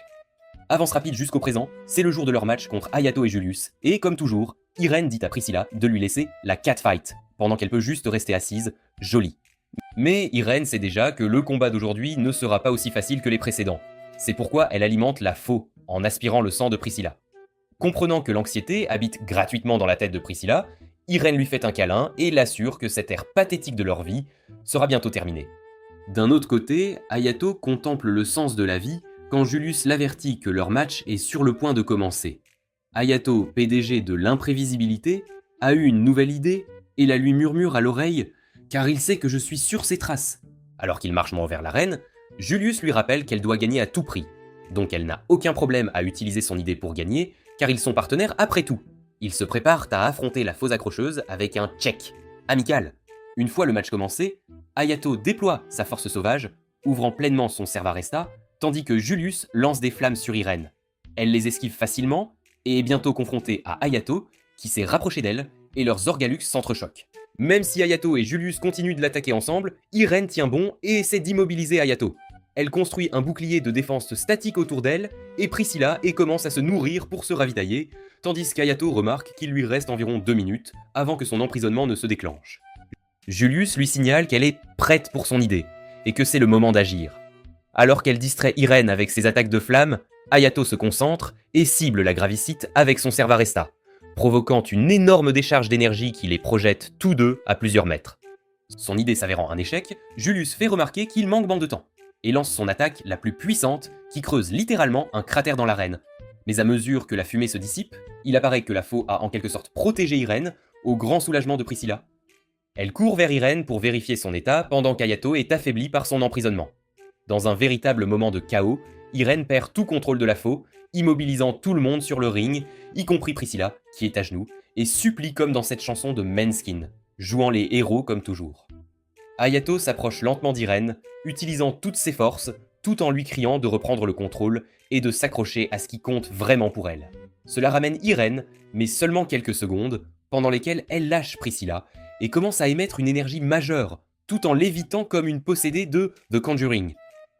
[SPEAKER 1] Avance rapide jusqu'au présent, c'est le jour de leur match contre Hayato et Julius, et comme toujours, Irène dit à Priscilla de lui laisser la catfight, pendant qu'elle peut juste rester assise, jolie. Mais Irène sait déjà que le combat d'aujourd'hui ne sera pas aussi facile que les précédents. C'est pourquoi elle alimente la faux, en aspirant le sang de Priscilla. Comprenant que l'anxiété habite gratuitement dans la tête de Priscilla, Irène lui fait un câlin et l'assure que cette ère pathétique de leur vie sera bientôt terminée. D'un autre côté, Hayato contemple le sens de la vie quand Julius l'avertit que leur match est sur le point de commencer. Hayato, PDG de l'imprévisibilité, a eu une nouvelle idée et la lui murmure à l'oreille « car il sait que je suis sur ses traces ». Alors qu'il marche vers la reine, Julius lui rappelle qu'elle doit gagner à tout prix. Donc elle n'a aucun problème à utiliser son idée pour gagner, car ils sont partenaires après tout. Ils se préparent à affronter la fausse accrocheuse avec un check, amical. Une fois le match commencé, Hayato déploie sa force sauvage, ouvrant pleinement son Servaresta, tandis que Julius lance des flammes sur Irène. Elle les esquive facilement et est bientôt confrontée à Hayato, qui s'est rapproché d'elle et leurs Orgalux s'entrechoquent. Même si Hayato et Julius continuent de l'attaquer ensemble, Irene tient bon et essaie d'immobiliser Hayato. Elle construit un bouclier de défense statique autour d'elle, et Priscilla commence à se nourrir pour se ravitailler, tandis qu'Hayato remarque qu'il lui reste environ 2 minutes avant que son emprisonnement ne se déclenche. Julius lui signale qu'elle est prête pour son idée, et que c'est le moment d'agir. Alors qu'elle distrait Irene avec ses attaques de flammes, Hayato se concentre et cible la gravicite avec son Servaresta, provoquant une énorme décharge d'énergie qui les projette tous deux à plusieurs mètres. Son idée s'avérant un échec, Julius fait remarquer qu'il manque de temps, et lance son attaque la plus puissante qui creuse littéralement un cratère dans l'arène. Mais à mesure que la fumée se dissipe, il apparaît que la faux a en quelque sorte protégé Irene, au grand soulagement de Priscilla. Elle court vers Irene pour vérifier son état pendant qu'Hayato est affaibli par son emprisonnement. Dans un véritable moment de chaos, Irene perd tout contrôle de la faux, immobilisant tout le monde sur le ring, y compris Priscilla, qui est à genoux, et supplie comme dans cette chanson de Måneskin, jouant les héros comme toujours. Hayato s'approche lentement d'Irene, utilisant toutes ses forces, tout en lui criant de reprendre le contrôle et de s'accrocher à ce qui compte vraiment pour elle. Cela ramène Irene, mais seulement quelques secondes, pendant lesquelles elle lâche Priscilla et commence à émettre une énergie majeure, tout en lévitant comme une possédée de The Conjuring.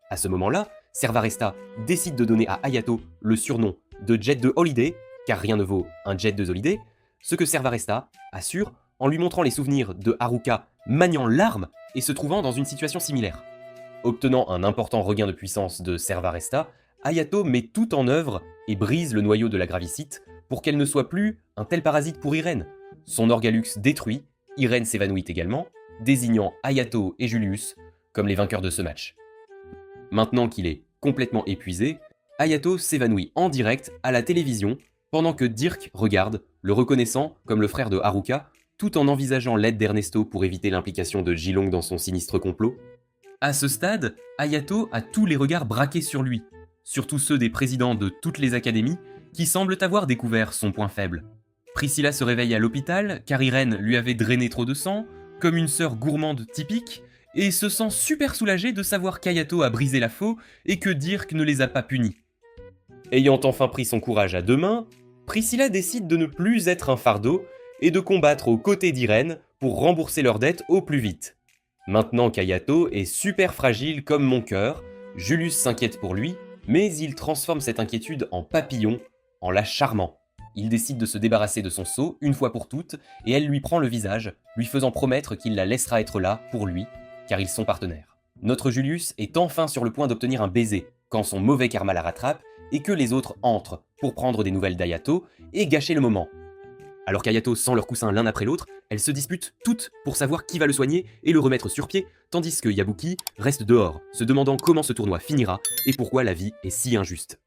[SPEAKER 1] À ce moment-là, Servaresta décide de donner à Hayato le surnom de Jet de Holiday, car rien ne vaut un Jet de Holiday, ce que Servaresta assure en lui montrant les souvenirs de Haruka maniant l'arme et se trouvant dans une situation similaire. Obtenant un important regain de puissance de Servaresta, Hayato met tout en œuvre et brise le noyau de la gravicite pour qu'elle ne soit plus un tel parasite pour Irene. Son Orgalux détruit, Irene s'évanouit également, désignant Hayato et Julius comme les vainqueurs de ce match. Maintenant qu'il est complètement épuisé, Hayato s'évanouit en direct à la télévision pendant que Dirk regarde, le reconnaissant comme le frère de Haruka, tout en envisageant l'aide d'Ernesto pour éviter l'implication de Jilong dans son sinistre complot. À ce stade, Hayato a tous les regards braqués sur lui, surtout ceux des présidents de toutes les académies qui semblent avoir découvert son point faible. Priscilla se réveille à l'hôpital car Irene lui avait drainé trop de sang, comme une sœur gourmande typique, et se sent super soulagée de savoir qu'Hayato a brisé la faux et que Dirk ne les a pas punis. Ayant enfin pris son courage à deux mains, Priscilla décide de ne plus être un fardeau et de combattre aux côtés d'Irene pour rembourser leurs dettes au plus vite. Maintenant qu'Hayato est super fragile comme mon cœur, Julius s'inquiète pour lui, mais il transforme cette inquiétude en papillon, en la charmant. Il décide de se débarrasser de son sceau une fois pour toutes, et elle lui prend le visage, lui faisant promettre qu'il la laissera être là pour lui, car ils sont partenaires. Notre Julius est enfin sur le point d'obtenir un baiser, quand son mauvais karma la rattrape, et que les autres entrent pour prendre des nouvelles d'Hayato et gâcher le moment. Alors qu'Hayato sent leurs coussins l'un après l'autre, elles se disputent toutes pour savoir qui va le soigner et le remettre sur pied, tandis que Yabuki reste dehors, se demandant comment ce tournoi finira et pourquoi la vie est si injuste.